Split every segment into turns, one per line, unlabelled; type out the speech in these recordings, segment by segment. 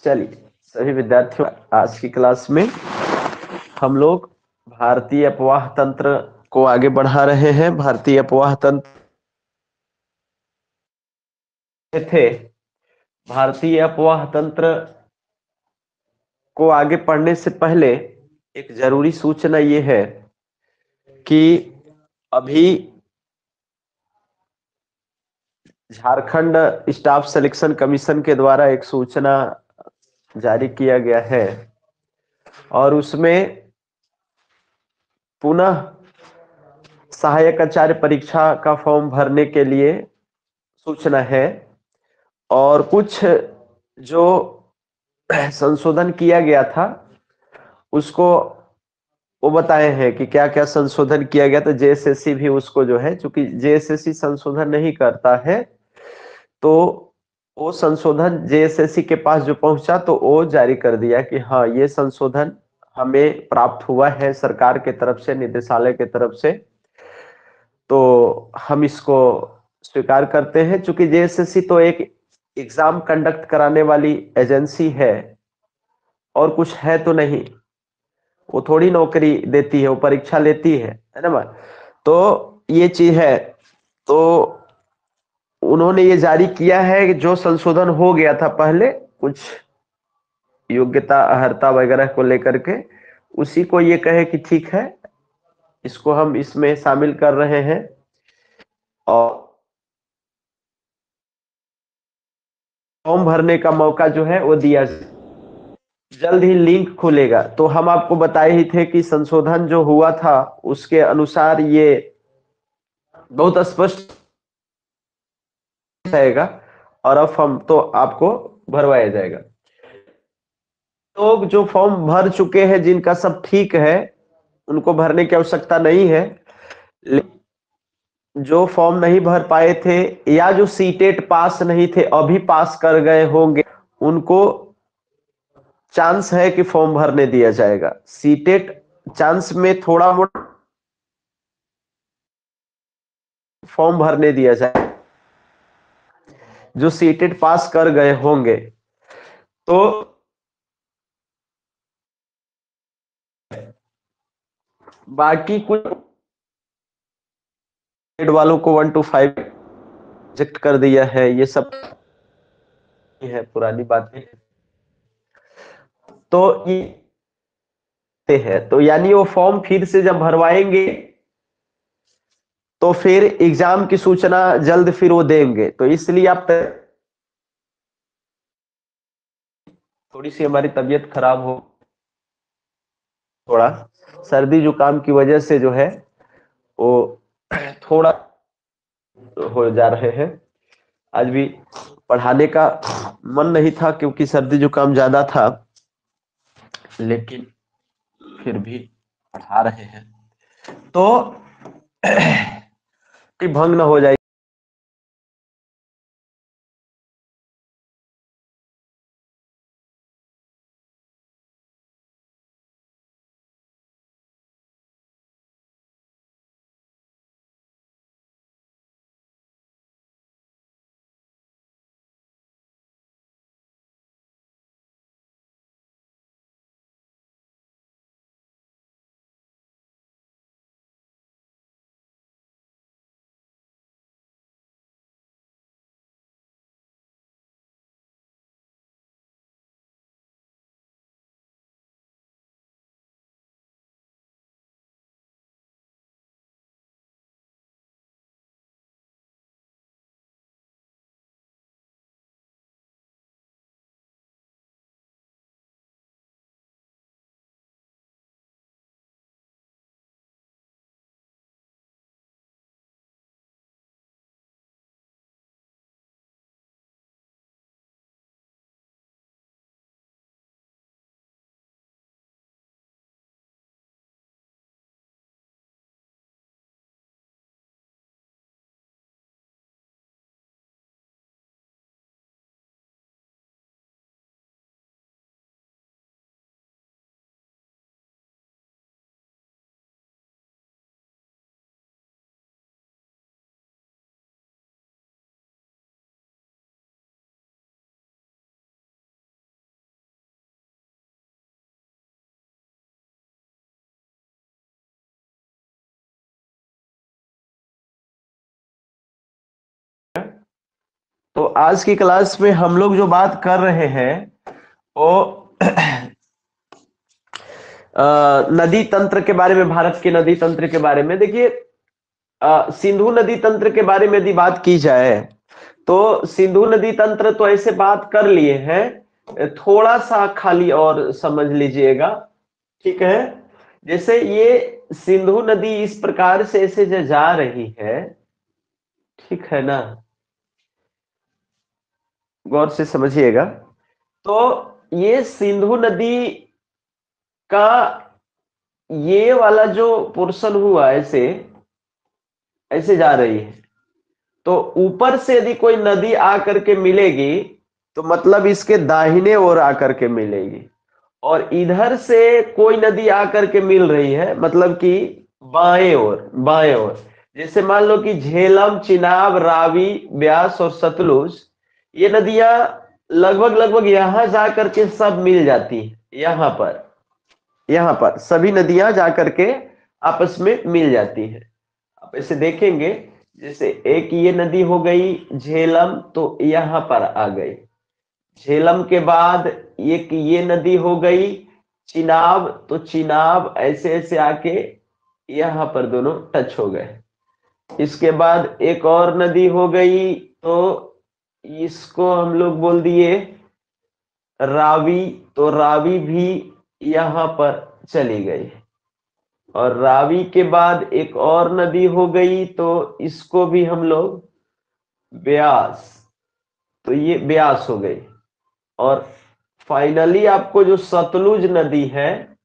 चलिए सभी विद्यार्थियों, आज की क्लास में हम लोग भारतीय अपवाह तंत्र को आगे बढ़ा रहे हैं। भारतीय अपवाह तंत्र थे। भारतीय अपवाह तंत्र को आगे पढ़ने से पहले एक जरूरी सूचना ये है कि अभी झारखंड स्टाफ सिलेक्शन कमीशन के द्वारा एक सूचना जारी किया गया है और उसमें पुनः सहायक आचार्य परीक्षा का फॉर्म भरने के लिए सूचना है और कुछ जो संशोधन किया गया था उसको वो बताए हैं कि क्या क्या संशोधन किया गया। तो जेएसएससी भी उसको जो है, चूंकि जेएसएससी संशोधन नहीं करता है, तो वो संशोधन जेएसएससी के पास जो पहुंचा तो वो जारी कर दिया कि हाँ, ये संशोधन हमें प्राप्त हुआ है सरकार के तरफ से, निदेशालय के तरफ से, तो हम इसको स्वीकार करते हैं। चूंकि जेएसएससी तो एक एग्जाम कंडक्ट कराने वाली एजेंसी है और कुछ है तो नहीं, वो थोड़ी नौकरी देती है, वो परीक्षा लेती है ना। तो ये चीज है, तो उन्होंने ये जारी किया है कि जो संशोधन हो गया था पहले कुछ योग्यता अर्हता वगैरह को लेकर के, उसी को ये कहे कि ठीक है, इसको हम इसमें शामिल कर रहे हैं और फॉर्म भरने का मौका जो है वो दिया। जल्द ही लिंक खुलेगा। तो हम आपको बताए ही थे कि संशोधन जो हुआ था उसके अनुसार ये बहुत स्पष्ट रहेगा और अब हम तो आपको भरवाया जाएगा। लोग जो फॉर्म भर चुके हैं, जिनका सब ठीक है, उनको भरने की आवश्यकता नहीं है। जो फॉर्म नहीं भर पाए थे या जो सीटेट पास नहीं थे, अभी पास कर गए होंगे, उनको चांस है कि फॉर्म भरने दिया जाएगा। सीटेट चांस में थोड़ा मोड़ा फॉर्म भरने दिया जाए, जो सीटेट पास कर गए होंगे। तो बाकी कुछ वालों को 1 to 5 रिजेक्ट कर दिया है, ये सब है पुरानी बातें। तो ये है, तो यानी वो फॉर्म फिर से जब भरवाएंगे तो फिर एग्जाम की सूचना जल्द फिर वो देंगे। तो इसलिए आप थोड़ी सी हमारी तबीयत खराब हो, थोड़ा सर्दी जुकाम की वजह से जो है वो थोड़ा हो जा रहे हैं। आज भी पढ़ाने का मन नहीं था क्योंकि सर्दी जुकाम ज्यादा था, लेकिन फिर भी पढ़ा रहे हैं तो कि भंग न हो जाए। तो आज की क्लास में हम लोग जो बात कर रहे हैं वो नदी तंत्र के बारे में, भारत के नदी तंत्र के बारे में। देखिए, सिंधु नदी तंत्र के बारे में यदि बात की जाए तो सिंधु नदी तंत्र तो ऐसे बात कर लिए हैं, थोड़ा सा खाली और समझ लीजिएगा, ठीक है। जैसे ये सिंधु नदी इस प्रकार से ऐसे जा रही है, ठीक है ना, गौर से समझिएगा। तो ये सिंधु नदी का ये वाला जो पोर्शन हुआ ऐसे ऐसे जा रही है, तो ऊपर से यदि कोई नदी आकर के मिलेगी तो मतलब इसके दाहिने ओर आकर के मिलेगी, और इधर से कोई नदी आकर के मिल रही है मतलब कि बाएं ओर, बाएं ओर। जैसे मान लो कि झेलम, चिनाब, रावी, ब्यास और सतलुज, ये नदियां लगभग लगभग यहां जाकर के सब मिल जाती है। यहाँ पर सभी नदियां जाकर के आपस में मिल जाती हैं। आप ऐसे देखेंगे, जैसे एक ये नदी हो गई झेलम, तो यहाँ पर आ गई। झेलम के बाद एक ये नदी हो गई चिनाब, तो चिनाब ऐसे ऐसे आके यहाँ पर दोनों टच हो गए। इसके बाद एक और नदी हो गई, तो इसको हम लोग बोल दिए रावी, तो रावी भी यहाँ पर चली गई। और रावी के बाद एक और नदी हो गई, तो इसको भी हम लोग ब्यास, तो ये ब्यास हो गई। और फाइनली आपको जो सतलुज नदी है,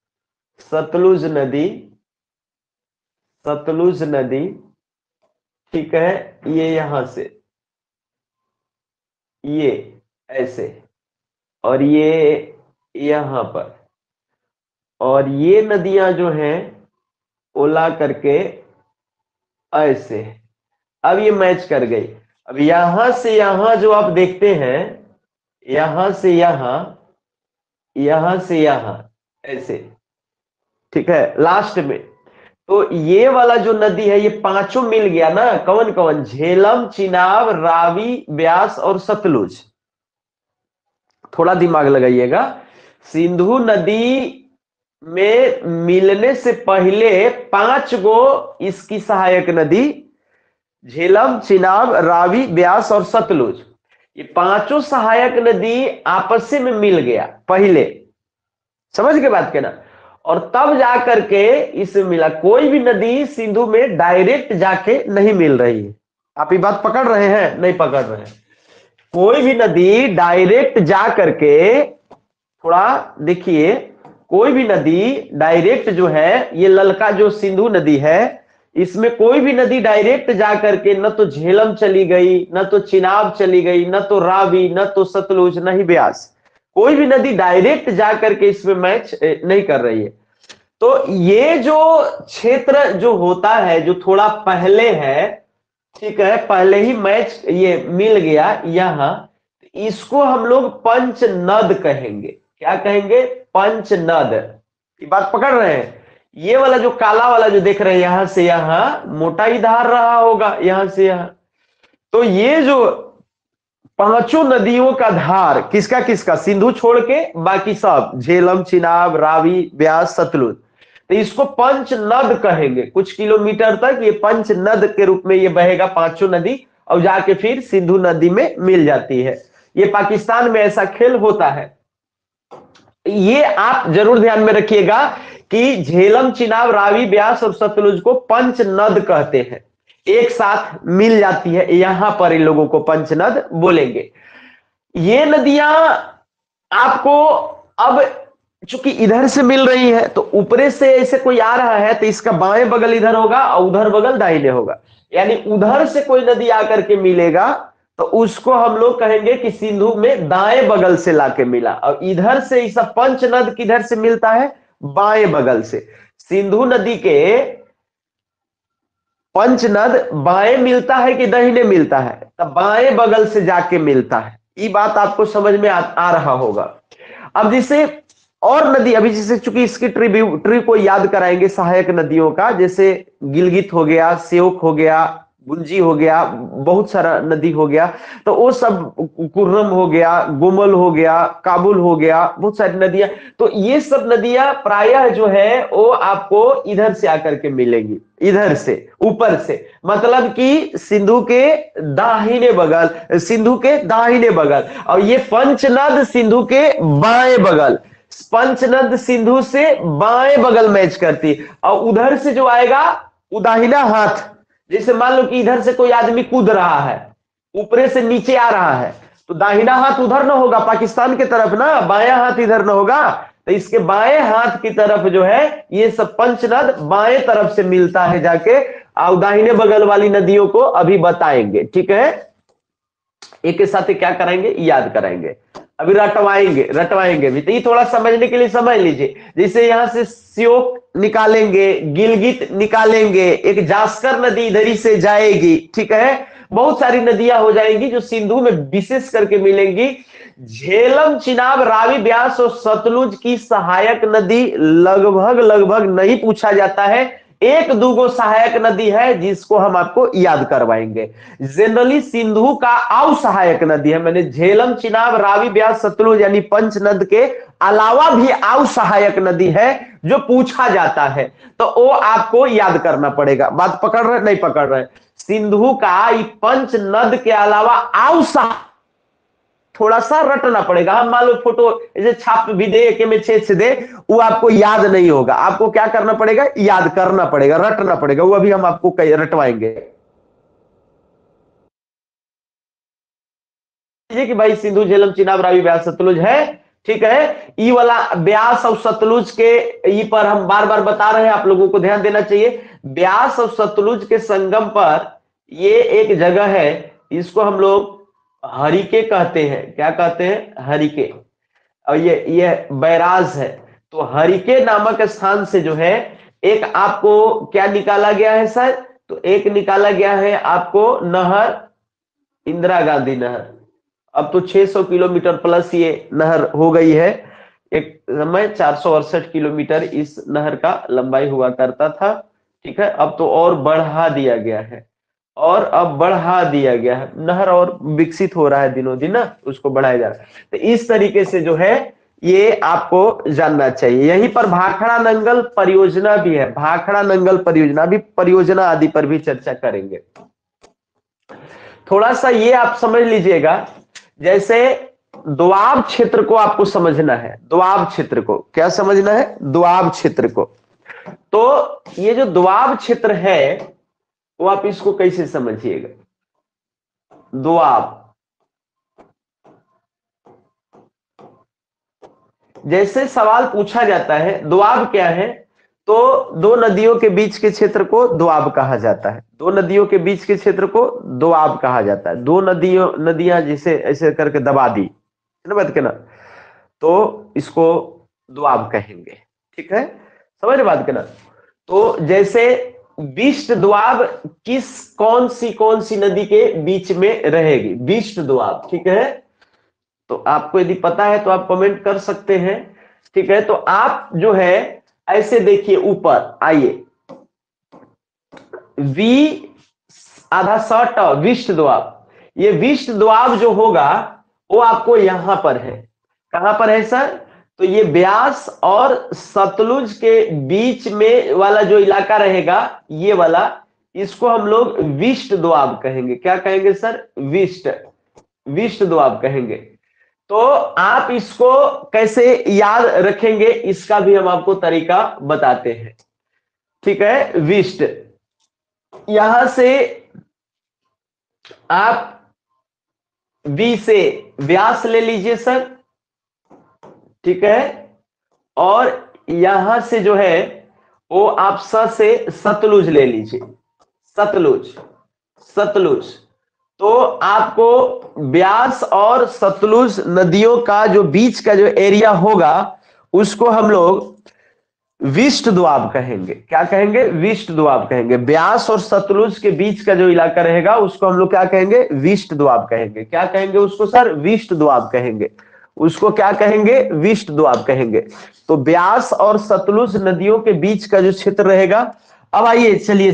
सतलुज नदी, सतलुज नदी, ठीक है, ये यहां से ये ऐसे, और ये यहां पर, और ये नदियां जो हैं ओला करके ऐसे, अब ये मैच कर गई। अब यहां से यहां जो आप देखते हैं, यहां से यहां, यहां से यहां ऐसे, ठीक है, लास्ट में, तो ये वाला जो नदी है ये पांचों मिल गया ना। कौन कौन? झेलम, चिनाब, रावी, ब्यास और सतलुज। थोड़ा दिमाग लगाइएगा, सिंधु नदी में मिलने से पहले 5 गो इसकी सहायक नदी, झेलम, चिनाब, रावी, ब्यास और सतलुज, ये पांचों सहायक नदी आपस में मिल गया पहले। समझ के बात कहना। और तब जाकर के इसमें मिला। कोई भी नदी सिंधु में डायरेक्ट जाके नहीं मिल रही है। आप ये बात पकड़ रहे हैं? नहीं पकड़ रहे हैं। कोई भी नदी डायरेक्ट जा करके, थोड़ा देखिए, कोई भी नदी डायरेक्ट जो है, ये ललका जो सिंधु नदी है, इसमें कोई भी नदी डायरेक्ट जा करके न तो झेलम चली गई, न तो चिनाब चली गई, न तो रावी, न तो सतलुज, न ही ब्यास। कोई भी नदी डायरेक्ट जा करके इसमें मैच नहीं कर रही है। तो ये जो क्षेत्र जो होता है, जो थोड़ा पहले है, ठीक है, पहले ही मैच ये मिल गया यहां, इसको हम लोग पंच नद कहेंगे। क्या कहेंगे? पंच नद। ये बात पकड़ रहे हैं? ये वाला जो काला वाला जो देख रहे हैं, यहां से यहां मोटा ही धार रहा होगा, यहां से यहां, तो ये जो पांचों नदियों का धार किसका किसका? सिंधु छोड़ के बाकी सब, झेलम, चिनाब, रावी, ब्यास, सतलुज, तो इसको पंच नद कहेंगे। कुछ किलोमीटर तक ये पंच नद के रूप में ये बहेगा, पांचों नदी, और जाके फिर सिंधु नदी में मिल जाती है। ये पाकिस्तान में ऐसा खेल होता है। ये आप जरूर ध्यान में रखिएगा कि झेलम, चिनाब, रावी, ब्यास और सतलुज को पंच नद कहते हैं। एक साथ मिल जाती है, यहां पर इन लोगों को पंचनद बोलेंगे। ये नदियां आपको अब चूंकि इधर से मिल रही है, तो ऊपरे से ऐसे कोई आ रहा है तो इसका बाएं बगल इधर होगा और उधर बगल दाहिने होगा। यानी उधर से कोई नदी आकर के मिलेगा तो उसको हम लोग कहेंगे कि सिंधु में दाएं बगल से लाके मिला। और इधर से इस पंचनद किधर से मिलता है? बाएं बगल से। सिंधु नदी के पंचनद बाएं मिलता है कि दाहिने मिलता है? तब बाएं बगल से जाके मिलता है। ये बात आपको समझ में आ रहा होगा। अब जैसे और नदी, अभी जैसे चूंकि इसकी ट्री को याद कराएंगे सहायक नदियों का, जैसे गिलगित हो गया, श्योक हो गया, गुंजी हो गया, बहुत सारा नदी हो गया, तो वो सब, कुर्रम हो गया, गुमल हो गया, काबुल हो गया, बहुत सारी नदियां। तो ये सब नदियां प्रायः जो है वो आपको इधर से आकर के मिलेंगी, इधर से, ऊपर से, मतलब कि सिंधु के दाहिने बगल, सिंधु के दाहिने बगल, और ये पंचनद सिंधु के बाएं बगल, पंचनद सिंधु से बाएं बगल मैच करती, और उधर से जो आएगा उदाहिना हाथ, जैसे मान लो कि इधर से कोई आदमी कूद रहा है, ऊपरे से नीचे आ रहा है, तो दाहिना हाथ उधर ना होगा पाकिस्तान की तरफ ना, बायां हाथ इधर ना होगा, तो इसके बाएं हाथ की तरफ जो है ये सब पंचनद बाएं तरफ से मिलता है जाके, और दाहिने बगल वाली नदियों को अभी बताएंगे, ठीक है। एक के साथ क्या कराएंगे, याद कराएंगे, अभी रटवाएंगे भी, तो ये थोड़ा समझने के लिए समझ लीजिए। जैसे यहां से श्योक निकालेंगे, गिलगित निकालेंगे, एक जास्कर नदी इधरी से जाएगी, ठीक है, बहुत सारी नदियां हो जाएंगी जो सिंधु में विशेष करके मिलेंगी। झेलम, चिनाब, रावी, ब्यास और सतलुज की सहायक नदी लगभग नहीं पूछा जाता है, एक दूगो सहायक नदी है जिसको हम आपको याद करवाएंगे। जनरली सिंधु का आउ सहायक नदी है, मैंने झेलम, चिनाब, रावी, ब्यास, सतलुज यानी पंचनद के अलावा भी आउ सहायक नदी है जो पूछा जाता है, तो वो आपको याद करना पड़ेगा। बात पकड़ रहे नहीं पकड़ रहे? सिंधु का पंचनद के अलावा आउ सहायक थोड़ा सा रटना पड़ेगा। हम मान लो फोटो ऐसे छाप भी दे, एक में छेद से दे, वो आपको याद नहीं होगा, आपको क्या करना पड़ेगा, याद करना पड़ेगा, रटना पड़ेगा, वो अभी हम आपको रटवाएंगे कि भाई सिंधु, झेलम, चिनाब, रावी, ब्यास, सतलुज है, ठीक है। ई वाला ब्यास और सतलुज के ई पर हम बार बार बता रहे हैं, आप लोगों को ध्यान देना चाहिए। ब्यास और सतलुज के संगम पर ये एक जगह है, इसको हम लोग हरिके कहते हैं। क्या कहते हैं? हरिके। और ये बैराज है। तो हरिके नामक स्थान से जो है एक आपको क्या निकाला गया है सर? तो एक निकाला गया है आपको नहर, इंदिरा गांधी नहर। अब तो 600 किलोमीटर प्लस ये नहर हो गई है। एक समय 468 किलोमीटर इस नहर का लंबाई हुआ करता था, ठीक है। अब तो और बढ़ा दिया गया है, और अब बढ़ा दिया गया है, नहर और विकसित हो रहा है दिनों दिन ना, उसको बढ़ाया जा रहा है। तो इस तरीके से जो है ये आपको जानना चाहिए। यहीं पर भाखड़ा नंगल परियोजना भी है, भाखड़ा नंगल परियोजना भी, परियोजना आदि पर भी चर्चा करेंगे। थोड़ा सा ये आप समझ लीजिएगा, जैसे दोआब क्षेत्र को आपको समझना है, दोआब क्षेत्र को क्या समझना है? दोआब क्षेत्र को। तो ये जो दोआब क्षेत्र है वो आप इसको कैसे समझिएगा? दोआब, जैसे सवाल पूछा जाता है दोआब क्या है, तो दो नदियों के बीच के क्षेत्र को दोआब कहा जाता है, दो नदियों के बीच के क्षेत्र को दोआब कहा जाता है। दो नदियां जैसे ऐसे करके दबा दी ना, बात के ना, तो इसको दोआब कहेंगे, ठीक है, समझ रहे बात के ना। तो जैसे विष्ट दोआब कौन सी नदी के बीच में रहेगी? विष्ट दोआब, ठीक है। तो आपको यदि पता है तो आप कमेंट कर सकते हैं, ठीक है। तो आप जो है ऐसे देखिए, ऊपर आइए, वी आधा शॉर्ट विष्ट दोआब, ये विष्ट दोआब जो होगा वो आपको यहां पर है। कहां पर है सर? तो ये ब्यास और सतलुज के बीच में वाला जो इलाका रहेगा, ये वाला, इसको हम लोग विष्ट दोआब कहेंगे। क्या कहेंगे सर? विष्ट दोआब कहेंगे। तो आप इसको कैसे याद रखेंगे इसका भी हम आपको तरीका बताते हैं, ठीक है। विष्ट, यहां से आप बी से व्यास ले लीजिए सर, ठीक है, और यहां से जो है वो आप स से सतलुज ले लीजिए, सतलुज। तो आपको ब्यास और सतलुज नदियों का जो बीच का जो एरिया होगा उसको हम लोग विष्ट दोआब कहेंगे। क्या कहेंगे? विष्ट दोआब कहेंगे। ब्यास और सतलुज के बीच का जो इलाका रहेगा उसको हम लोग क्या कहेंगे? विष्ट दोआब कहेंगे। क्या कहेंगे उसको सर? विष्ट दोआब कहेंगे। उसको क्या कहेंगे? विष्ट दोआब कहेंगे। तो ब्यास और सतलुज नदियों के बीच का जो क्षेत्र रहेगा, अब आइए चलिए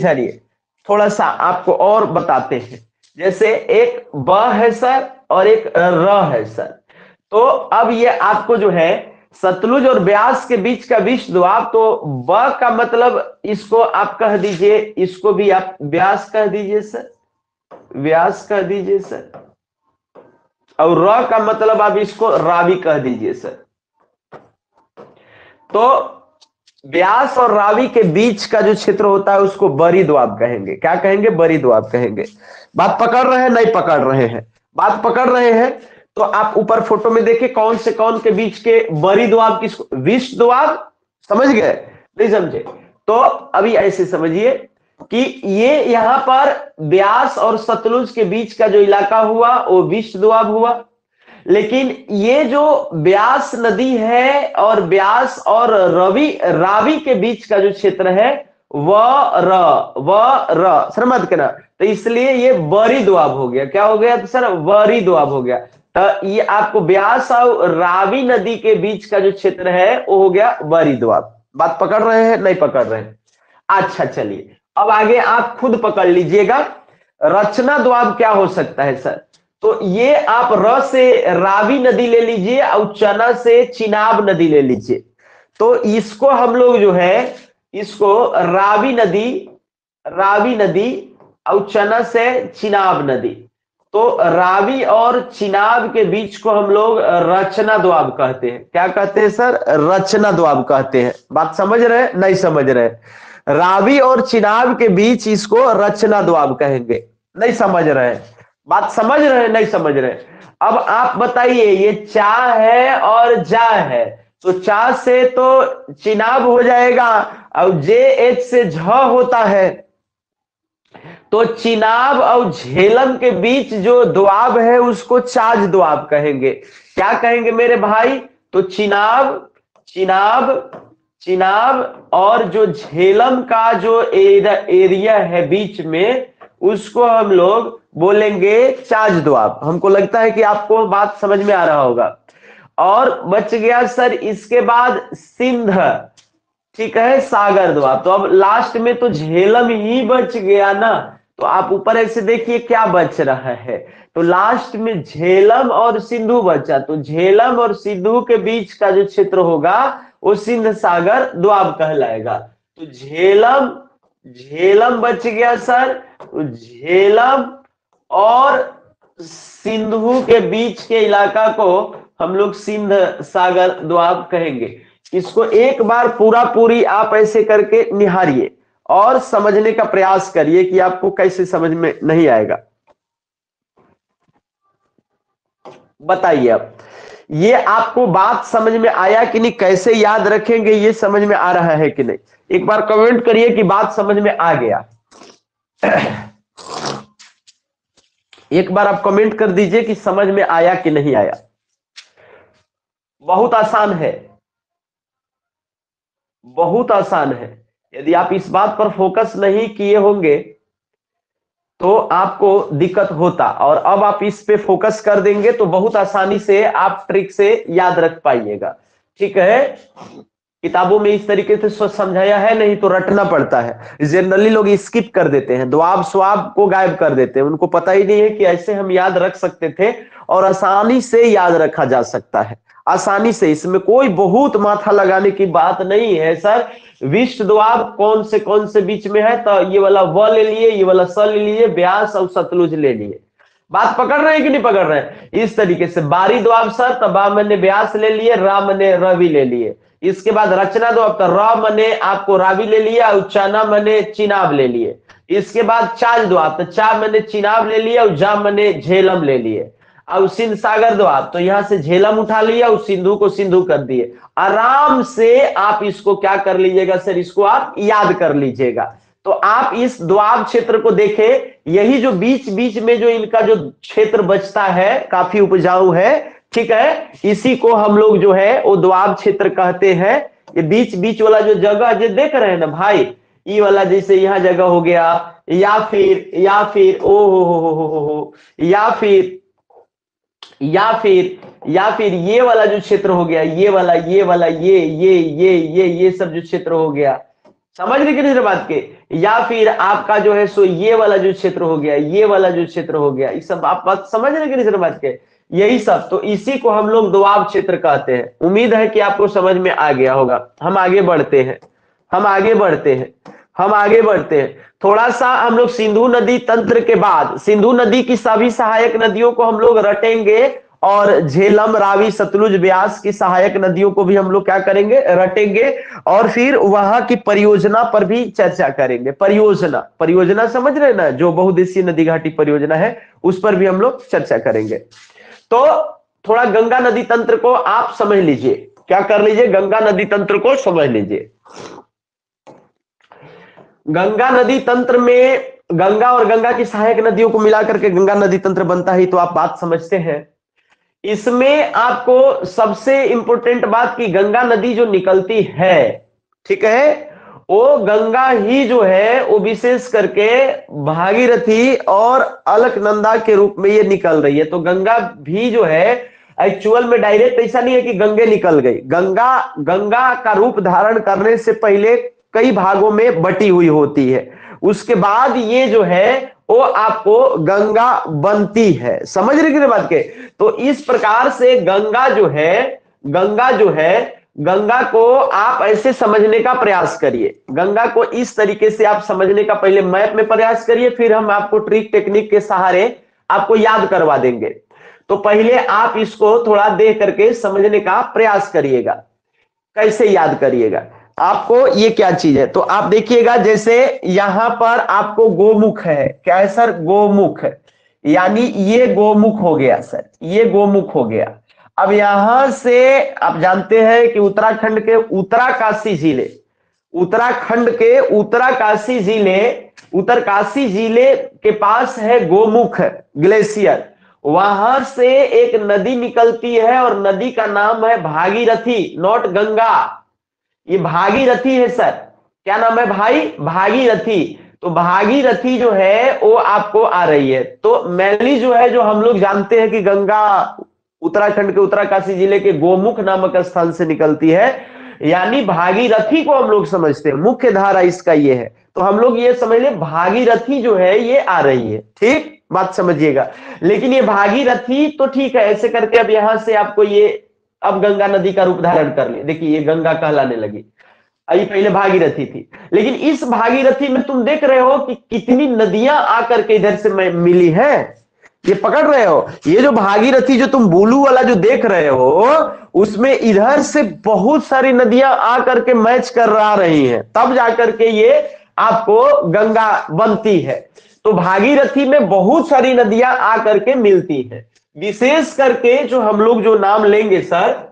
थोड़ा सा आपको और बताते हैं। जैसे एक ब है सर और एक र है सर। तो अब ये आपको जो है सतलुज और ब्यास के बीच का विश्व दोआब, तो ब का मतलब इसको आप कह दीजिए, इसको भी आप व्यास कह दीजिए सर, व्यास कह दीजिए सर, और र का मतलब आप इसको रावी कह दीजिए सर। तो व्यास और रावी के बीच का जो क्षेत्र होता है उसको बरी दोआब कहेंगे। क्या कहेंगे? बरी दोआब कहेंगे। बात पकड़ रहे हैं? नहीं पकड़ रहे हैं? बात पकड़ रहे हैं। तो आप ऊपर फोटो में देखिए कौन से कौन के बीच के बरी दोआब किसको? विश्व दोआब। समझ गए? नहीं समझे? तो अभी ऐसे समझिए कि ये यहां पर ब्यास और सतलुज के बीच का जो इलाका हुआ वो विश्व दोआब हुआ। लेकिन ये जो ब्यास नदी है और ब्यास और रावी के बीच का जो क्षेत्र है सर मत करना, तो इसलिए ये बरी दोआब हो गया। क्या हो गया? तो सर बरी दोआब हो गया। तो ये आपको ब्यास और रावी नदी के बीच का जो क्षेत्र है वो हो गया बरी दोआब। बात पकड़ रहे हैं? नहीं पकड़ रहे हैं? अच्छा चलिए, अब आगे आप खुद पकड़ लीजिएगा। रचना दोआब क्या हो सकता है सर? तो ये आप र से रावी नदी ले लीजिए और चना से चिनाब नदी ले लीजिए। तो इसको हम लोग जो है इसको रावी नदी और चना से चिनाब नदी, तो रावी और चिनाब के बीच को हम लोग रचना दोआब कहते हैं। क्या कहते हैं सर? रचना दोआब कहते हैं। बात समझ रहे? नहीं समझ रहे? रावी और चिनाब के बीच इसको रचना दोआब कहेंगे। नहीं समझ रहे? बात समझ रहे? नहीं समझ रहे? अब आप बताइए, ये चा है और जा है, तो चा से तो चिनाब हो जाएगा और जे एच से झ होता है, तो चिनाब और झेलम के बीच जो दोआब है उसको चाज दोआब कहेंगे। क्या कहेंगे मेरे भाई? तो चिनाब और जो झेलम का जो एरिया है बीच में उसको हम लोग बोलेंगे चाज दोआब। हमको लगता है कि आपको बात समझ में आ रहा होगा। और बच गया सर इसके बाद सिंध, ठीक है, सागर दोआब। तो अब लास्ट में तो झेलम ही बच गया ना, तो आप ऊपर ऐसे देखिए क्या बच रहा है। तो लास्ट में झेलम और सिंधु बचा, तो झेलम और सिंधु के बीच का जो क्षेत्र होगा वो सिंध सागर दोआब कहलाएगा। तो झेलम बच गया सर, तो झेलम और सिंधु के बीच के इलाका को हम लोग सिंध सागर दोआब कहेंगे। इसको एक बार पूरी आप ऐसे करके निहारिए और समझने का प्रयास करिए कि आपको कैसे समझ में नहीं आएगा। बताइए अब ये आपको बात समझ में आया कि नहीं? कैसे याद रखेंगे ये समझ में आ रहा है कि नहीं? एक बार कमेंट करिए कि बात समझ में आ गया। एक बार आप कमेंट कर दीजिए कि समझ में आया कि नहीं आया। बहुत आसान है, बहुत आसान है। यदि आप इस बात पर फोकस नहीं किए होंगे तो आपको दिक्कत होता, और अब आप इस पे फोकस कर देंगे तो बहुत आसानी से आप ट्रिक से याद रख पाइएगा। ठीक है? किताबों में इस तरीके से समझाया है, नहीं तो रटना पड़ता है। जनरली लोग स्किप कर देते हैं, द्वाब स्वाब को गायब कर देते हैं। उनको पता ही नहीं है कि ऐसे हम याद रख सकते थे और आसानी से याद रखा जा सकता है, आसानी से। इसमें कोई बहुत माथा लगाने की बात नहीं है सर। विश्व द्वाब कौन से बीच में है? तो ये वाला व ले लिए, ये वाला स ले लिए, ब्यास और सतलुज ले लिए। बात पकड़ रहे हैं कि नहीं पकड़ रहे हैं? इस तरीके से बारी द्वाब सर, तब बा मैंने ब्यास ले लिए, रा मैंने रवि ले लिए। इसके बाद रचना द्वाब, तो र मैंने आपको रावी ले लिया और चना मैंने चिनाब ले लिए। इसके बाद चाल द्वाब, तो चा मैंने चिनाब ले लिया और जा मैंने झेलम ले लिए। और सिंध सागर द्वाब, तो यहां से झेलम उठा लिया और सिंधु को सिंधु कर दिए। आराम से आप इसको क्या कर लीजिएगा सर? इसको आप याद कर लीजिएगा। तो आप इस द्वाब क्षेत्र को देखें, यही जो बीच बीच में जो इनका जो क्षेत्र बचता है काफी उपजाऊ है, ठीक है, इसी को हम लोग जो है वो द्वाब क्षेत्र कहते हैं। ये बीच बीच वाला जो जगह जो देख रहे हैं ना भाई, ये वाला जैसे यहाँ जगह हो गया, या फिर ओ हो, या फिर ये वाला जो क्षेत्र हो गया, ये वाला ये सब जो क्षेत्र हो गया, समझ रहे कि नहीं बात के? या फिर आपका जो है सो ये वाला जो क्षेत्र हो गया, ये वाला जो क्षेत्र हो गया, ये सब आप बात समझ रहे कि नहीं बात के? यही सब, तो इसी को हम लोग दोआब क्षेत्र कहते हैं। उम्मीद है कि आपको समझ में आ गया होगा। हम आगे बढ़ते हैं, हम आगे बढ़ते हैं, हम आगे बढ़ते हैं। थोड़ा सा हम लोग सिंधु नदी तंत्र के बाद सिंधु नदी की सभी सहायक नदियों को हम लोग रटेंगे, और झेलम, रावी, सतलुज, ब्यास की सहायक नदियों को भी हम लोग क्या करेंगे, रटेंगे। और फिर वहां की परियोजना पर भी चर्चा करेंगे। परियोजना, परियोजना समझ रहे ना, जो बहुउद्देशीय नदी घाटी परियोजना है, उस पर भी हम लोग चर्चा करेंगे। तो थोड़ा गंगा नदी तंत्र को आप समझ लीजिए, क्या कर लीजिए, गंगा नदी तंत्र को समझ लीजिए। गंगा नदी तंत्र में गंगा और गंगा की सहायक नदियों को मिलाकर के गंगा नदी तंत्र बनता है, तो आप बात समझते हैं। इसमें आपको सबसे इंपॉर्टेंट बात की गंगा नदी जो निकलती है, ठीक है, वो गंगा ही जो है वो विशेष करके भागीरथी और अलकनंदा के रूप में ये निकल रही है। तो गंगा भी जो है एक्चुअल में डायरेक्ट ऐसा नहीं है कि गंगे निकल गई। गंगा गंगा का रूप धारण करने से पहले कई भागों में बटी हुई होती है, उसके बाद ये जो है वो आपको गंगा बनती है। समझ रहे कि बात के? तो इस प्रकार से गंगा जो है, गंगा जो है, गंगा को आप ऐसे समझने का प्रयास करिए। गंगा को इस तरीके से आप समझने का पहले मैप में प्रयास करिए, फिर हम आपको ट्रिक टेक्निक के सहारे आपको याद करवा देंगे। तो पहले आप इसको थोड़ा देख करके समझने का प्रयास करिएगा। कैसे याद करिएगा आपको, ये क्या चीज है, तो आप देखिएगा, जैसे यहां पर आपको गोमुख है, क्या है सर, गोमुख है, यानी ये गोमुख हो गया सर, ये गोमुख हो गया। अब यहां से आप जानते हैं कि उत्तराखंड के उत्तरकाशी जिले, उत्तराखंड के उत्तरकाशी जिले, उत्तरकाशी जिले के पास है गोमुख ग्लेशियर। वहां से एक नदी निकलती है और नदी का नाम है भागीरथी, नॉट गंगा, ये भागीरथी है सर। क्या नाम है भाई, भागीरथी। तो भागीरथी जो है वो आपको आ रही है। तो मैली जो है, जो हम लोग जानते हैं कि गंगा उत्तराखंड के उत्तरकाशी जिले के गोमुख नामक स्थान से निकलती है, यानी भागीरथी को हम लोग समझते हैं, मुख्य धारा इसका ये है। तो हम लोग ये समझ ले भागीरथी जो है ये आ रही है, ठीक बात समझिएगा। लेकिन ये भागीरथी तो ठीक है, ऐसे करके अब यहां से आपको ये अब गंगा नदी का रूप धारण कर लिया। देखिए ये गंगा कहलाने लगी, ये पहले भागीरथी थी। लेकिन इस भागीरथी में तुम देख रहे हो कि कितनी नदियां आकर के इधर से मिली है, ये पकड़ रहे हो। ये जो भागीरथी जो तुम ब्लू वाला जो देख रहे हो, उसमें इधर से बहुत सारी नदियां आकर के मैच कर आ रही हैं, तब जाकर के ये आपको गंगा बनती है। तो भागीरथी में बहुत सारी नदियां आकर के मिलती हैं। विशेष करके जो हम लोग जो नाम लेंगे सर,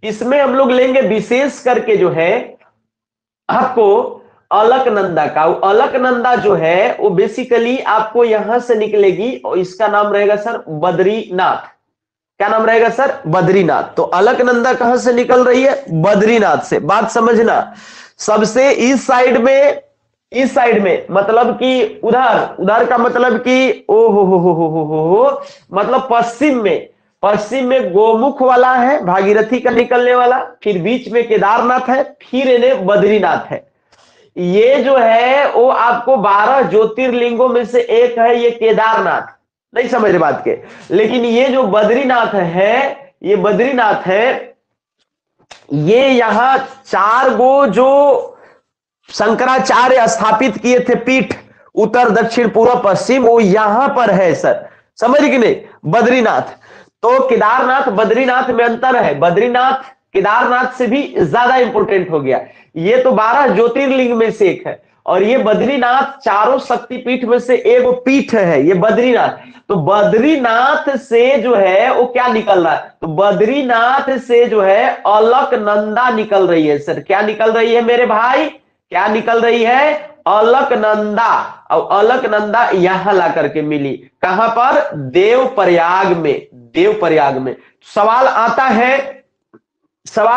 इसमें हम लोग लेंगे विशेष करके जो है आपको अलकनंदा का। अलकनंदा जो है वो बेसिकली आपको यहां से निकलेगी और इसका नाम रहेगा सर बद्रीनाथ। क्या नाम रहेगा सर, बद्रीनाथ। तो अलकनंदा कहां से निकल रही है, बद्रीनाथ से। बात समझना, सबसे इस साइड में, इस साइड में मतलब कि उधर, उधर का मतलब कि ओ हो मतलब पश्चिम में गोमुख वाला है भागीरथी का निकलने वाला, फिर बीच में केदारनाथ है, फिर इन्हें बद्रीनाथ है। ये जो है वो आपको 12 ज्योतिर्लिंगों में से एक है ये केदारनाथ, नहीं समझ रहे बात के। लेकिन ये जो बद्रीनाथ है, ये बद्रीनाथ है, ये यहां 4 गो जो शंकराचार्य स्थापित किए थे पीठ, उत्तर दक्षिण पूर्व पश्चिम, वो यहां पर है सर। समझ कि नहीं, बद्रीनाथ। तो केदारनाथ बद्रीनाथ में अंतर है, बद्रीनाथ केदारनाथ से भी ज्यादा इंपॉर्टेंट हो गया। ये तो 12 ज्योतिर्लिंग में से एक है, और ये बद्रीनाथ चारों शक्तिपीठ में से एक पीठ है ये बद्रीनाथ। तो बद्रीनाथ से जो है वो क्या निकल रहा है, तो बद्रीनाथ से जो है अलकनंदा निकल रही है सर। क्या निकल रही है मेरे भाई, क्या निकल रही है, अलकनंदा। और अलकनंदा यहां ला करके मिली, कहां पर, देवप्रयाग में, देवप्रयाग में। सवाल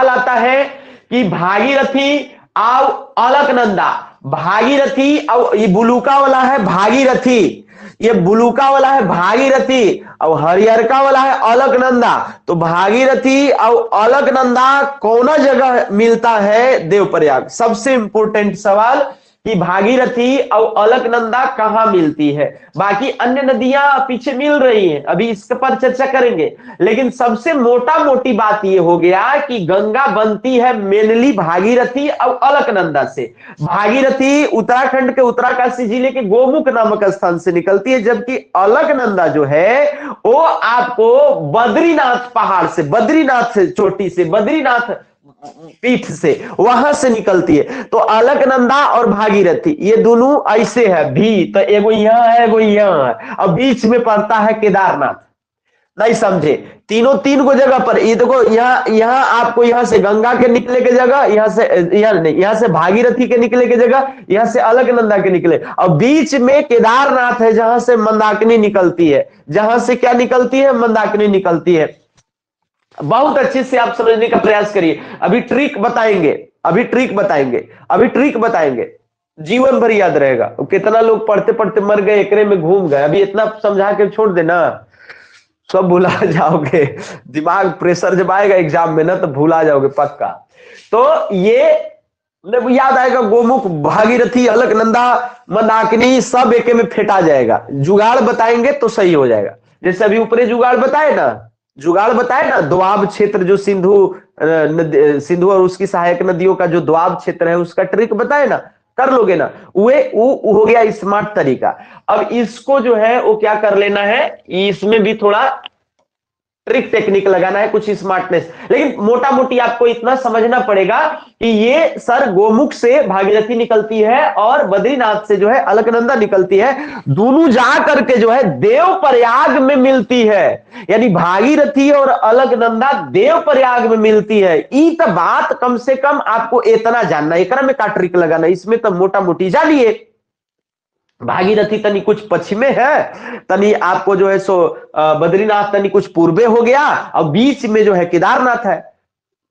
आता है कि भागीरथी और अलकनंदा, भागीरथी और ये बुलुका वाला है भागीरथी, ये ब्लूका वाला है भागीरथी और हरियरका वाला है अलकनंदा। तो भागीरथी और अलकनंदा कौन जगह मिलता है? देवप्रयाग। सबसे इंपोर्टेंट सवाल कि भागीरथी और अलकनंदा कहां मिलती है। बाकी अन्य नदियां पीछे मिल रही हैं, अभी इसके पर चर्चा करेंगे। लेकिन सबसे मोटा मोटी बात यह हो गया कि गंगा बनती है मेनली भागीरथी और अलकनंदा से। भागीरथी उत्तराखंड के उत्तरकाशी जिले के गोमुख नामक स्थान से निकलती है, जबकि अलकनंदा जो है वो आपको बद्रीनाथ पहाड़ से, बद्रीनाथ से चोटी से, बद्रीनाथ पीठ से, वहां से निकलती है। तो अलकनंदा और भागीरथी ये दोनों ऐसे है भी, तो एगो यहाँ है एगो यहाँ है, और बीच में पड़ता है केदारनाथ। नहीं समझे? तीनों तीन को जगह पर, ये देखो यहाँ आपको यहाँ से गंगा के निकले के जगह, यहाँ से नहीं, यहाँ से भागीरथी के निकले के जगह, यहाँ से अलकनंदा के निकले, और बीच में केदारनाथ है जहां से मंदाकिनी निकलती है। जहां से क्या निकलती है? मंदाकिनी निकलती है। बहुत अच्छे से आप समझने का प्रयास करिए। अभी ट्रिक बताएंगे, अभी ट्रिक बताएंगे, अभी ट्रिक बताएंगे, जीवन भर याद रहेगा। कितना लोग पढ़ते पढ़ते मर गए, एकरे में घूम गए। अभी इतना समझा के छोड़ देना, सब भुला जाओगे। दिमाग प्रेशर जब आएगा एग्जाम में ना, तो भुला जाओगे पक्का। तो ये याद आएगा, गोमुख, भागीरथी, अलकनंदा, मंदाकिनी सब एक में फेंटा जाएगा। जुगाड़ बताएंगे तो सही हो जाएगा। जैसे अभी ऊपरे जुगाड़ बताए ना, दोआब क्षेत्र जो सिंधु और उसकी सहायक नदियों का जो दोआब क्षेत्र है, उसका ट्रिक बताए ना, कर लोगे ना, वो हो गया स्मार्ट तरीका। अब इसको जो है वो क्या कर लेना है, इसमें भी थोड़ा ट्रिक टेक्निक लगाना है, कुछ स्मार्टनेस। लेकिन मोटा मोटी आपको इतना समझना पड़ेगा कि ये सर गोमुख से भागीरथी निकलती है और बद्रीनाथ से जो है अलकनंदा निकलती है। दोनों जा करके जो है देवप्रयाग में मिलती है। यानी भागीरथी और अलकनंदा देवप्रयाग में मिलती है। ई तो बात कम से कम आपको इतना जानना, एकरा में का ट्रिक लगाना, इसमें तो मोटा मोटी जानिए। भागीरथी तनी कुछ पश्चिमे है, तनी आपको जो है सो बद्रीनाथ तनी कुछ पूर्वे हो गया, और बीच में जो है केदारनाथ है।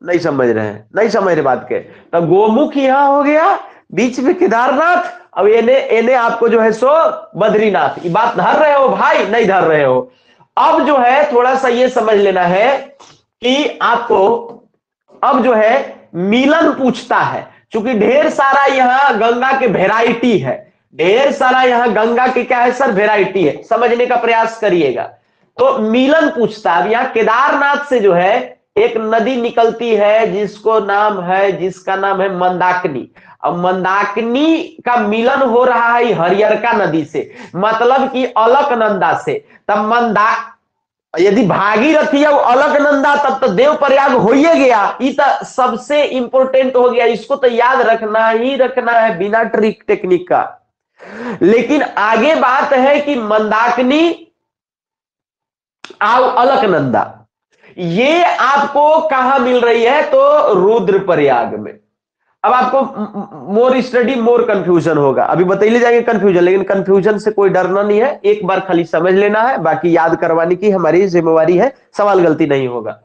नहीं समझ रहे हैं? नहीं समझ रहे बात के? तब गोमुख यहां हो गया, बीच में केदारनाथ, अब एने आपको जो है सो बद्रीनाथ। ये बात धर रहे हो भाई? नहीं धर रहे हो? अब जो है थोड़ा सा ये समझ लेना है कि आपको अब जो है मिलन पूछता है, क्योंकि ढेर सारा यहां गंगा के वेराइटी है, ढेर सारा यहां गंगा के क्या है सर, वेराइटी है। समझने का प्रयास करिएगा। तो मिलन पूछता है। अब यहां केदारनाथ से जो है एक नदी निकलती है जिसका नाम है मंदाकिनी। अब मंदाकिनी का मिलन हो रहा है हरियरका नदी से, मतलब कि अलकनंदा से। तब यदि भागीरथी और अलकनंदा, तब तो देवप्रयाग हो ही गया। ये तो सबसे इंपोर्टेंट हो गया, इसको तो याद रखना ही रखना है बिना ट्रिक टेक्निक का। लेकिन आगे बात है कि मंदाकिनी और अलकनंदा ये आपको कहां मिल रही है? तो रुद्रप्रयाग में। अब आपको मोर स्टडी मोर कंफ्यूजन होगा, अभी बतैले जाएंगे कंफ्यूजन, लेकिन कंफ्यूजन से कोई डरना नहीं है, एक बार खाली समझ लेना है, बाकी याद करवाने की हमारी जिम्मेवारी है, सवाल गलती नहीं होगा।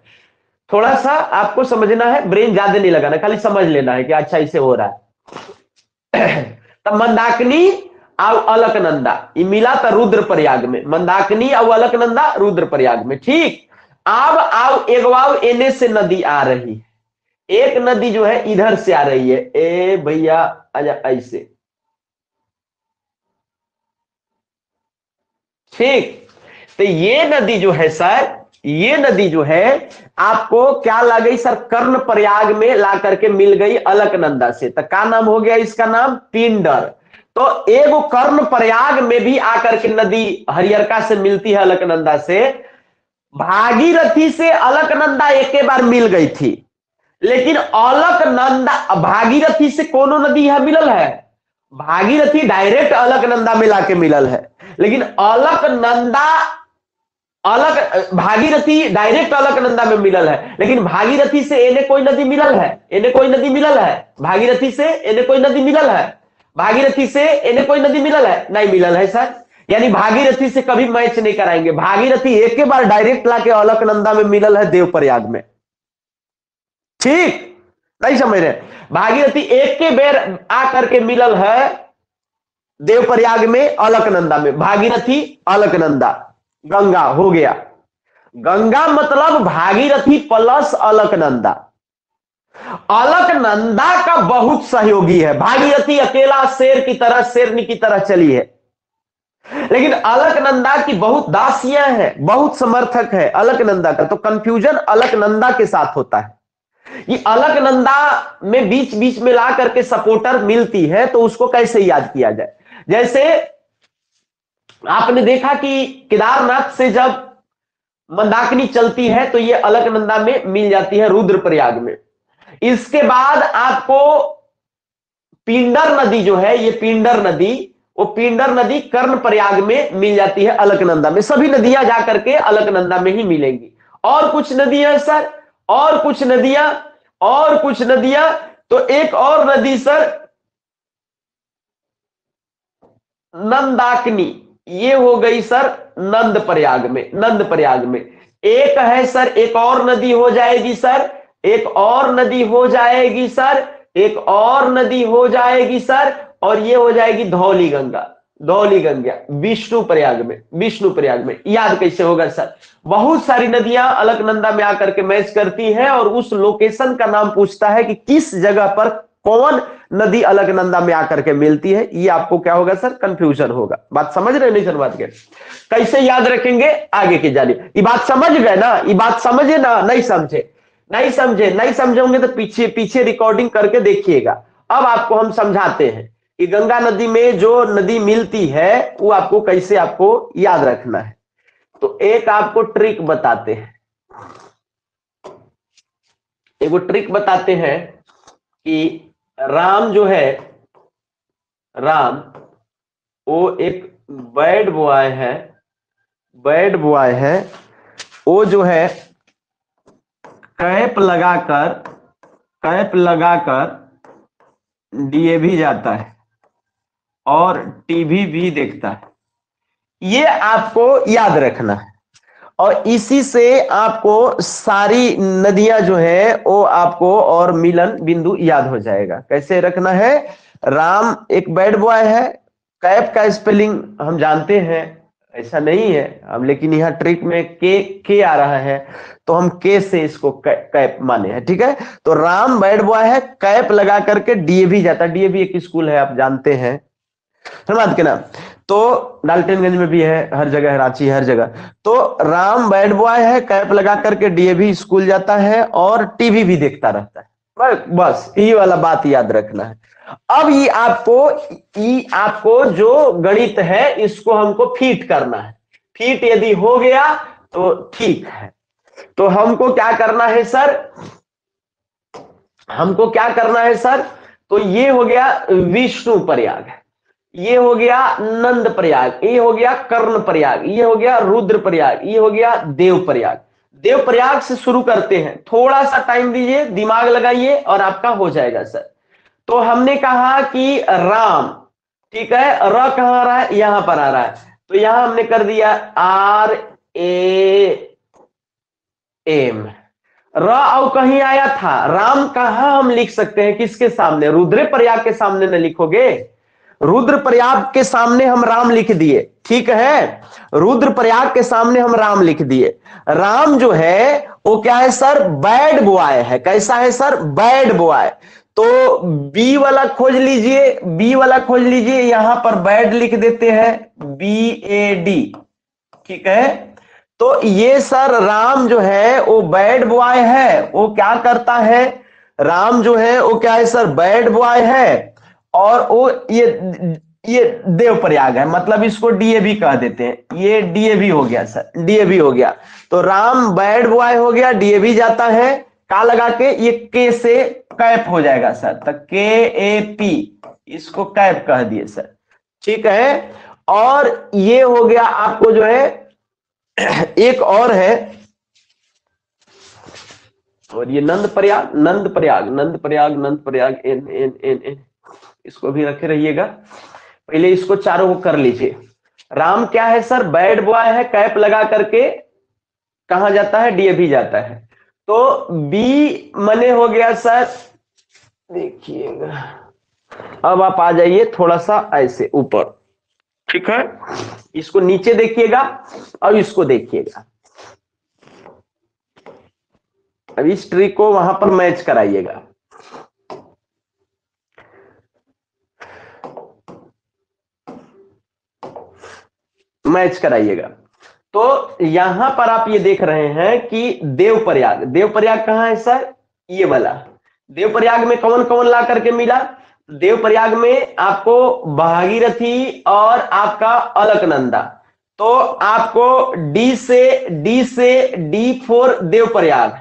थोड़ा सा आपको समझना है, ब्रेन ज्यादा नहीं लगाना, खाली समझ लेना है कि अच्छा इसे हो रहा है। तब मंदाकिनी और अलकनंदा ये मिला था रुद्रप्रयाग में, मंदाकिनी और अलकनंदा रुद्रप्रयाग में। ठीक, अब आओ एगवाव एने से नदी आ रही है, एक नदी जो है इधर से आ रही है, ए भैया आजा ऐसे। ठीक, तो ये नदी जो है सर, ये नदी जो है आपको क्या ला गई सर, कर्णप्रयाग में ला करके मिल गई अलकनंदा से। तो क्या नाम हो गया इसका? नाम पिंडर। तो एगो कर्णप्रयाग में भी आकर के नदी हरियरका से मिलती है अलकनंदा से। भागीरथी से अलकनंदा एक बार मिल गई थी, लेकिन अलकनंदा भागीरथी से कोनो नदी है मिलल है? भागीरथी डायरेक्ट अलकनंदा में लाके मिलल है, लेकिन भागीरथी डायरेक्ट अलकनंदा में मिलल है, लेकिन भागीरथी से एने कोई नदी मिलल है? एने कोई नदी मिलल है? भागीरथी से एने कोई नदी मिलल है? भागीरथी से एने कोई नदी मिलल है? नहीं मिलल है सर। यानी भागीरथी से कभी मैच नहीं कराएंगे। भागीरथी एक के बार डायरेक्ट लाके अलकनंदा में मिलल है देवप्रयाग में। ठीक, नहीं समझ रहे? भागीरथी एक के बेर आकर के मिलल है देवप्रयाग में अलकनंदा में, भागीरथी अलकनंदा, गंगा हो गया। गंगा मतलब भागीरथी प्लस अलकनंदा। अलकनंदा का बहुत सहयोगी है, भागीरथी अकेला शेर की तरह, शेरनी की तरह चली है, लेकिन अलकनंदा की बहुत दासियां हैं, बहुत समर्थक है अलकनंदा का। तो कंफ्यूजन अलकनंदा के साथ होता है। ये अलकनंदा में बीच बीच में ला करके सपोर्टर मिलती है, तो उसको कैसे याद किया जाए? जैसे आपने देखा कि केदारनाथ से जब मंदाकिनी चलती है तो ये अलकनंदा में मिल जाती है, रुद्रप्रयाग में। इसके बाद आपको पिंडर नदी जो है, ये पिंडर नदी, वो पिंडर नदी कर्णप्रयाग में मिल जाती है अलकनंदा में। सभी नदियां जाकर के अलकनंदा में ही मिलेंगी। और कुछ नदियां सर, और कुछ नदियां, और कुछ नदियां, तो एक और नदी सर नंदाकिनी, ये हो गई सर नंदप्रयाग में, नंदप्रयाग में। एक है सर, एक और नदी हो जाएगी सर, एक और नदी हो जाएगी सर, एक और नदी हो जाएगी सर, और ये हो जाएगी धौली गंगा, धौली गंगा विष्णुप्रयाग में, विष्णुप्रयाग में। याद कैसे होगा सर? बहुत सारी नदियां अलकनंदा में आकर के मैच करती हैं और उस लोकेशन का नाम पूछता है कि किस जगह पर कौन नदी अलकनंदा में आकर के मिलती है। ये आपको क्या होगा सर? कंफ्यूजन होगा। बात समझ रहे नहीं सर? बात के कैसे याद रखेंगे आगे की जानिए। ये बात समझ गए ना? ये बात समझे ना? नहीं समझे? नहीं समझे? नहीं समझोगे तो पीछे पीछे रिकॉर्डिंग करके देखिएगा। अब आपको हम समझाते हैं कि गंगा नदी में जो नदी मिलती है वो आपको कैसे आपको याद रखना है। तो एक आपको ट्रिक बताते हैं, एक ट्रिक बताते हैं कि राम जो है, राम वो एक बैड बॉय है, बैड बॉय है। वो जो है कैप लगाकर, कैप लगाकर डीएवी जाता है और टीवी भी देखता है। ये आपको याद रखना है और इसी से आपको सारी नदियां जो है वो आपको और मिलन बिंदु याद हो जाएगा। कैसे रखना है? राम एक बैड बॉय है, कैप का स्पेलिंग हम जानते हैं, ऐसा नहीं है हम, लेकिन यहाँ ट्रिक में के आ रहा है तो हम के से इसको कैप माने हैं, ठीक है। तो राम बैड बॉय है, कैप लगा करके डीएवी जाता है। डीएवी एक स्कूल है, आप जानते हैं, धन्यवाद के नाम। तो डाल्टनगंज में भी है, हर जगह है, रांची हर जगह। तो राम बैड बॉय है, कैप लगा करके डीएवी स्कूल जाता है और टीवी भी देखता रहता है। बस ये वाला बात याद रखना है। अब ये आपको जो गणित है इसको हमको फीट करना है। फीट यदि हो गया तो ठीक है। तो हमको क्या करना है सर? हमको क्या करना है सर? तो ये हो गया विष्णुप्रयाग, ये हो गया नंदप्रयाग, ये हो गया कर्णप्रयाग, ये हो गया रुद्रप्रयाग, ये हो गया देवप्रयाग। देवप्रयाग से शुरू करते हैं, थोड़ा सा टाइम दीजिए, दिमाग लगाइए और आपका हो जाएगा सर। तो हमने कहा कि राम, ठीक है, र कहां आ रहा है? यहां पर आ रहा है, तो यहां हमने कर दिया RAM। र और कहीं आया था, राम कहां हम लिख सकते हैं? किसके सामने? रुद्रप्रयाग के सामने न लिखोगे? रुद्रप्रयाग के सामने हम राम लिख दिए, ठीक है, रुद्रप्रयाग के सामने हम राम लिख दिए। राम जो है वो क्या है सर? बैड बॉय है। कैसा है सर? Bad boy. तो बी वाला खोज लीजिए, बी वाला खोज लीजिए, यहां पर बैड लिख देते हैं, BAD, ठीक है। तो ये सर राम जो है वो बैड बॉय है। वो क्या करता है? राम जो है वो क्या है सर? बैड बॉय है और वो ये देवप्रयाग है, मतलब इसको डीएवी कह देते हैं। ये डीएवी हो गया सर, डीएवी हो गया। तो राम बैड बॉय हो गया, डीएवी जाता है, का लगा के, ये के से कैप हो जाएगा सर, तो KAP, इसको कैप कह दिए सर, ठीक है। और ये हो गया आपको जो है एक और है, और ये Nandprayag, Nandprayag, Nandprayag, Nandprayag, N N N N, इसको भी रखे रहिएगा। पहले इसको चारों को कर लीजिए। राम क्या है सर? बैड बॉय है, कैप लगा करके कहां जाता है? डीएवी जाता है। तो बी मने हो गया सर, देखिएगा, अब आप आ जाइए थोड़ा सा ऐसे ऊपर, ठीक है, इसको नीचे देखिएगा और इसको देखिएगा। अब इस ट्री को वहां पर मैच कराइएगा। मैच कराइएगा। तो यहां पर आप ये देख रहे हैं कि देवप्रयाग, देवप्रयाग कहां है सर? ये वाला देवप्रयाग में कौन कौन ला करके मिला? देवप्रयाग में आपको भागीरथी और आपका अलकनंदा। तो आपको डी से D4 देवप्रयाग,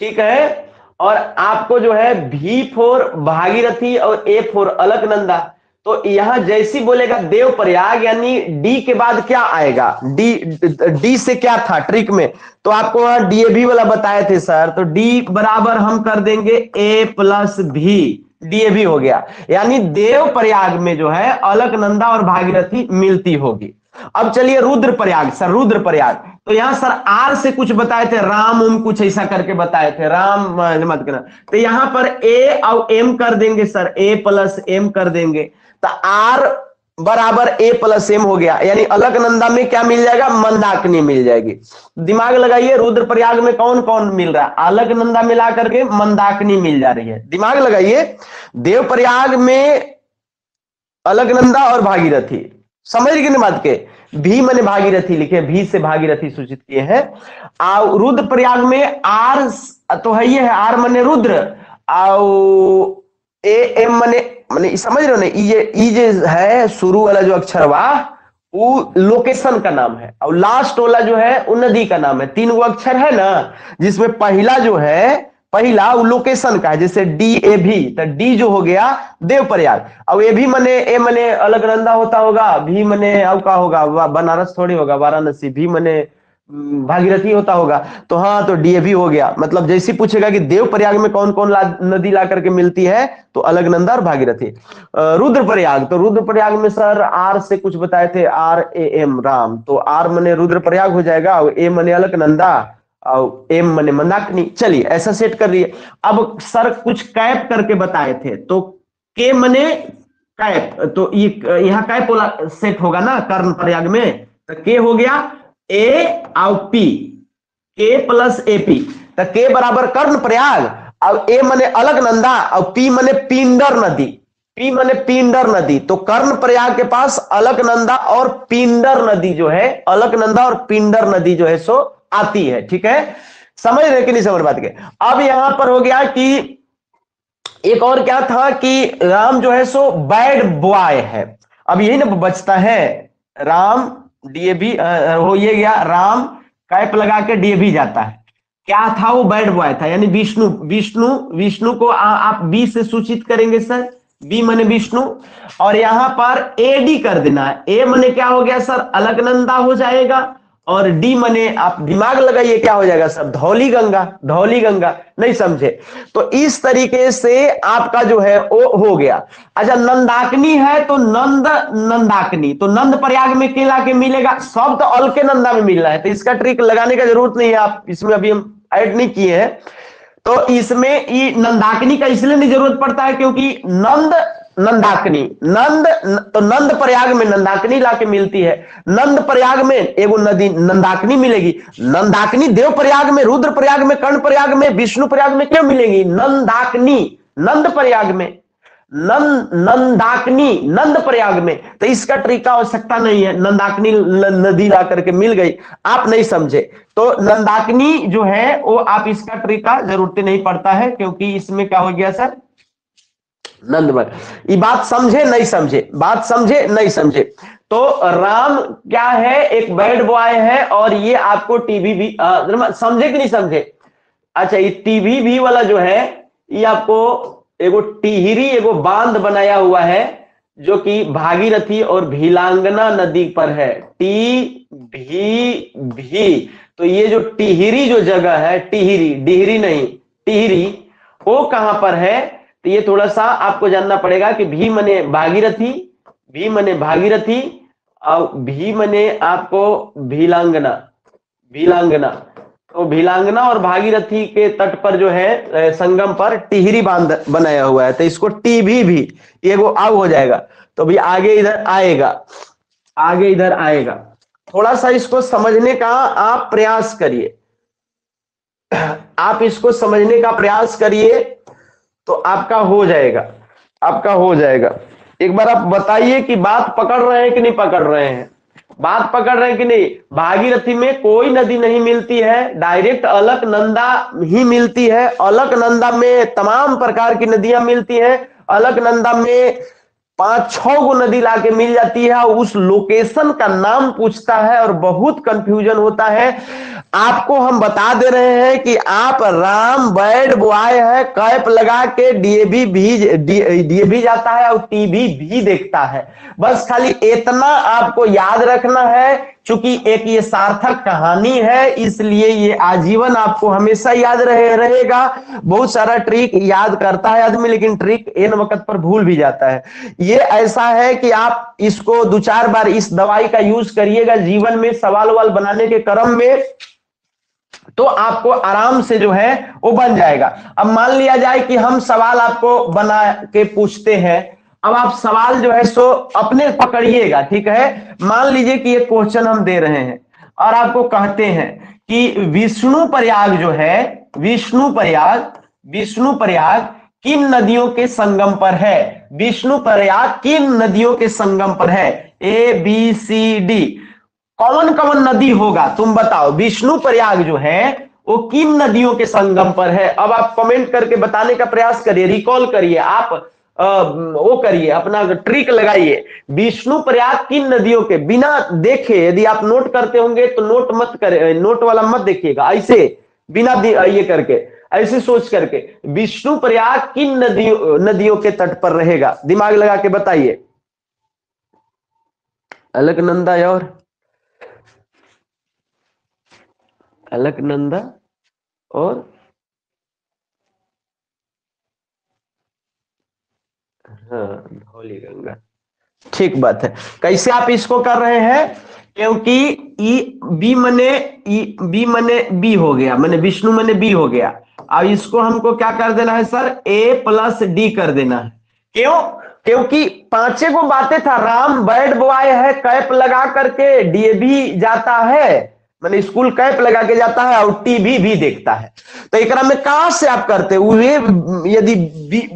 ठीक है, और आपको जो है V4 भागीरथी और A4 अलकनंदा। तो यहां जैसी बोलेगा देवप्रयाग यानी डी के बाद क्या आएगा? डी से क्या था ट्रिक में? तो आपको वहां डीएवी वाला बताए थे सर। तो डी बराबर हम कर देंगे A+V, डीएवी हो गया। यानी देवप्रयाग में जो है अलकनंदा और भागीरथी मिलती होगी। अब चलिए रुद्रप्रयाग सर, रुद्रप्रयाग। तो यहां सर आर से कुछ बताए थे, राम उम कुछ ऐसा करके बताए थे, राम मत करना। तो यहां पर ए और एम कर देंगे सर, A+M कर देंगे। तो आर बराबर A+M हो गया। यानी अलकनंदा में क्या मिल जाएगा? मंदाकिनी मिल जाएगी। दिमाग लगाइए, रुद्रप्रयाग में कौन कौन मिल रहा है? अलकनंदा मिला करके मंदाकिनी मिल जा रही है। दिमाग लगाइए, देवप्रयाग में अलकनंदा और भागीरथी, समझ गए बात के? भी मैंने भागीरथी लिखे, भी से भागीरथी सूचित किए हैं। रुद्रप्रयाग में आर तो है, ये है आर मने रुद्र, ए एम मने समझ रहे हो ना? ये है शुरू वाला जो अक्षर वो लोकेशन का नाम है, और लास्ट वाला जो है वो नदी का नाम है। 3 गो अक्षर है ना, जिसमें पहला जो है, पहला वो लोकेशन का है, जैसे DAV। तो डी जो हो गया देवप्रयाग, और ए भी ए मने अलकनंदा होता होगा, भी मने अब का होगा, बनारस थोड़ी होगा, वाराणसी। भी मने भागीरथी होता होगा। तो हाँ, तो डीएवी हो गया। मतलब जैसे पूछेगा कि देवप्रयाग में कौन कौन नदी ला करके मिलती है, तो अलकनंदा और भागीरथी। रुद्रप्रयाग, तो रुद्रप्रयाग में सर आर से कुछ बताए थे, RAM राम। तो आर मने रुद्रप्रयाग हो जाएगा, और ए मने अलकनंदा, और एम मने मंदाकिनी। चलिए ऐसा सेट कर लिए। अब सर कुछ कैप करके बताए थे, तो के मने कैप, तो ये यहाँ कैप वाला सेट होगा ना कर्ण प्रयाग में। तो के हो गया ए और पी, K+AP। तो के बराबर कर्ण प्रयाग, और ए मने अलकनंदा, और पी मने पिंडर नदी, पी मने पिंडर नदी। तो कर्ण प्रयाग के पास अलकनंदा और पिंडर नदी जो है, अलकनंदा और पिंडर नदी जो है सो आती है। ठीक है, समझ रहे कि नहीं समझ बात के? अब यहां पर हो गया कि एक और क्या था कि राम जो है सो बैड बॉय है। अब यही ना बचता है, राम डीएवी हो ये गया, राम कैप लगा के डीएवी जाता है। क्या था वो? बैड बॉय था। यानी विष्णु, विष्णु, विष्णु को आप बी से सूचित करेंगे सर, बी मने विष्णु, और यहां पर एडी कर देना है। ए मने क्या हो गया सर? अलकनंदा हो जाएगा, और डी मने आप दिमाग लगाइए क्या हो जाएगा सर? धौली गंगा, धौली गंगा। नहीं समझे? तो इस तरीके से आपका जो है वो हो गया। अच्छा, नंदाकिनी है तो नंद, नंदाकिनी, तो नंद प्रयाग में केला के मिलेगा, सब तो अलके नंदा में मिल रहा है, तो इसका ट्रिक लगाने का जरूरत नहीं है, आप इसमें अभी हम ऐड नहीं किए हैं। तो इसमें ये नंदाकिनी का इसलिए नहीं जरूरत पड़ता है क्योंकि नंद नंदाकिनी, नंद तो नंद प्रयाग में नंदाकिनी लाके मिलती है। नंद प्रयाग में एगो नदी नंदाकिनी मिलेगी। नंदाकिनी देव प्रयाग में, रुद्र प्रयाग में, कर्ण प्रयाग में, विष्णु प्रयाग में क्यों मिलेगी? नंदाकिनी नंद प्रयाग में, नंदाकिनी नंद प्रयाग में। तो इसका ट्रिक का आवश्यकता नहीं है, नंदाकिनी नदी ला करके मिल गई, आप नहीं समझे। तो नंदाकिनी जो है वो आप इसका ट्रिक का जरूरत नहीं पड़ता है, क्योंकि इसमें क्या हो गया सर? नंदमय। ये बात समझे नहीं समझे? बात समझे नहीं समझे? तो राम क्या है? एक बैड बॉय है, और ये आपको टीवी भी समझे कि नहीं समझे? अच्छा, ये टीवी भी वाला जो है ये आपको एगो टिहरी, एगो बांध बनाया हुआ है जो कि भागीरथी और भीलांगना नदी पर है। भी, तो ये जो टिहरी जो जगह है, टिहरी, डिहरी नहीं, टिहरी, वो कहां पर है? तो ये थोड़ा सा आपको जानना पड़ेगा कि भी मने भागीरथी, भी मने भागीरथी, और भी मने आपको भीलांगना, भीलांगना। तो भिलांगना और भागीरथी के तट पर जो है संगम पर टिहरी बांध बनाया हुआ है, तो इसको टीभी भी ये वो आग हो जाएगा। तो भी आगे इधर आएगा, आगे इधर आएगा। थोड़ा सा इसको समझने का आप प्रयास करिए, आप इसको समझने का प्रयास करिए तो आपका हो जाएगा, आपका हो जाएगा। एक बार आप बताइए कि बात पकड़ रहे हैं कि नहीं पकड़ रहे हैं, बात पकड़ रहे हैं कि नहीं। भागीरथी में कोई नदी नहीं मिलती है, डायरेक्ट अलकनंदा ही मिलती है। अलकनंदा में तमाम प्रकार की नदियां मिलती हैं। अलकनंदा में 5-6 गो नदी लाके मिल जाती है। उस लोकेशन का नाम पूछता है और बहुत कंफ्यूजन होता है। आपको हम बता दे रहे हैं कि आप राम बैड बॉय है, कैप लगा के डीएवी जाता है और टीवी भी देखता है। बस खाली इतना आपको याद रखना है, क्योंकि एक ये सार्थक कहानी है, इसलिए ये आजीवन आपको हमेशा याद रहेगा। बहुत सारा ट्रिक याद करता है आदमी, लेकिन ट्रिक एन वक्त पर भूल भी जाता है। ये ऐसा है कि आप इसको 2-4 बार इस दवाई का यूज करिएगा जीवन में, सवाल वाल बनाने के क्रम में, तो आपको आराम से जो है वो बन जाएगा। अब मान लिया जाए कि हम सवाल आपको बना के पूछते हैं। अब आप सवाल जो है सो अपने पकड़िएगा, ठीक है। मान लीजिए कि ये क्वेश्चन हम दे रहे हैं और आपको कहते हैं कि विष्णु प्रयाग जो है, विष्णु प्रयाग किन नदियों के संगम पर है। विष्णु प्रयाग किन नदियों के संगम पर है, ABCD। कौन कौन नदी होगा तुम बताओ। विष्णु प्रयाग जो है वो किन नदियों के संगम पर है। अब आप कमेंट करके बताने का प्रयास करिए, रिकॉल करिए, आप वो करिए, अपना ट्रिक लगाइए। विष्णु प्रयाग किन नदियों के, बिना देखे यदि आप नोट करते होंगे तो नोट मत करें, नोट वाला मत देखिएगा, ऐसे बिना ये करके, ऐसे सोच करके, विष्णु प्रयाग किन नदियों के तट पर रहेगा, दिमाग लगा के बताइए। अलकनंदा और अलकनंदा और हाँ धौली गंगा, ठीक बात है। कैसे आप इसको कर रहे हैं, क्योंकि बी मने बी हो गया, मैंने विष्णु मने बी हो गया। अब इसको हमको क्या कर देना है सर, A+D कर देना है। क्यों, क्योंकि 5 गो बातें था। राम बैड बॉय है, कैप लगा करके डीएवी जाता है, मैंने स्कूल कैप लगा के जाता है और टीवी भी देखता है। तो एक में कहां से आप करते हुए, यदि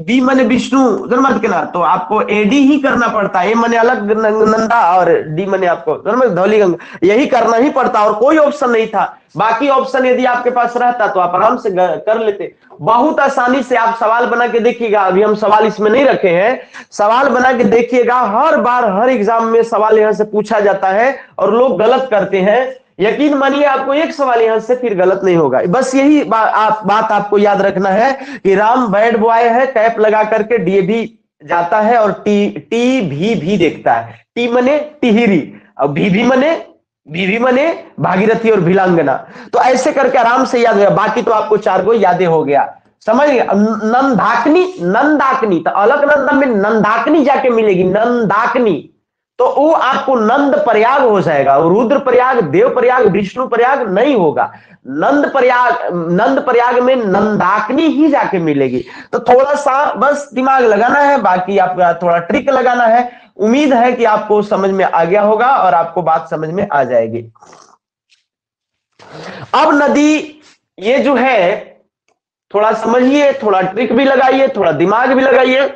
बी मने विष्णु उधर मत के ना, तो आपको एडी ही करना पड़ता है। ए मने अलग नंदा और डी मने आपको धौली गंगा, यही करना ही पड़ता, और कोई ऑप्शन नहीं था। बाकी ऑप्शन यदि आपके पास रहता तो आप आराम से कर लेते। बहुत आसानी से आप सवाल बना के देखिएगा। अभी हम सवाल इसमें नहीं रखे हैं, सवाल बना के देखिएगा। हर बार हर एग्जाम में सवाल यहां से पूछा जाता है और लोग गलत करते हैं। यकीन मानिए आपको एक सवाल यहां से फिर गलत नहीं होगा। बस यही बात आपको याद रखना है कि राम बैड बॉय है, कैप लगा करके डीएवी जाता है और टी भी देखता है। टी मने टिहरी और भी मने भागीरथी और भिलांगना। तो ऐसे करके आराम से याद हो गया। बाकी तो आपको 4 गो यादें हो गया, समझ गए। नंदाकनी तो अलकनंदा में नंदाकनी जाके मिलेगी, नंदाकनी, तो वो आपको नंद प्रयाग हो जाएगा। रुद्र प्रयाग, देव प्रयाग, विष्णु प्रयाग नहीं होगा। नंद प्रयाग में नंदाकनी ही जाके मिलेगी। तो थोड़ा सा बस दिमाग लगाना है, बाकी आप थोड़ा ट्रिक लगाना है। उम्मीद है कि आपको समझ में आ गया होगा और आपको बात समझ में आ जाएगी। अब नदी ये जो है थोड़ा समझिए, थोड़ा ट्रिक भी लगाइए, थोड़ा दिमाग भी लगाइए।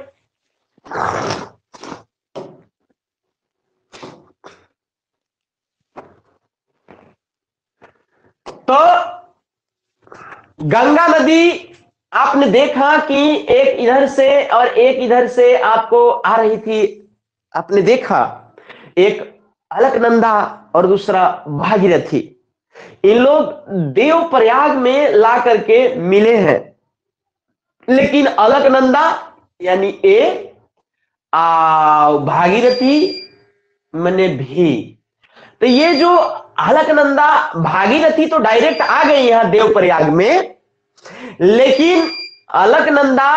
तो गंगा नदी आपने देखा कि एक इधर से और एक इधर से आपको आ रही थी। आपने देखा एक अलकनंदा और दूसरा भागीरथी, इन लोग देव प्रयाग में ला करके मिले हैं। लेकिन अलकनंदा यानी ए, भागीरथी मने भी। तो ये जो अलकनंदा भागीरथी तो डायरेक्ट आ गई यहां देव प्रयाग में, लेकिन अलकनंदा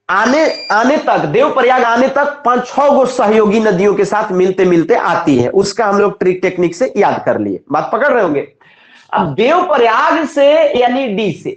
आने तक, देव प्रयाग आने तक 5-6 गो सहयोगी नदियों के साथ मिलते मिलते आती है। उसका हम लोग ट्रिक टेक्निक से याद कर लिए। बात पकड़ रहे होंगे। अब देवप्रयाग से यानी डी से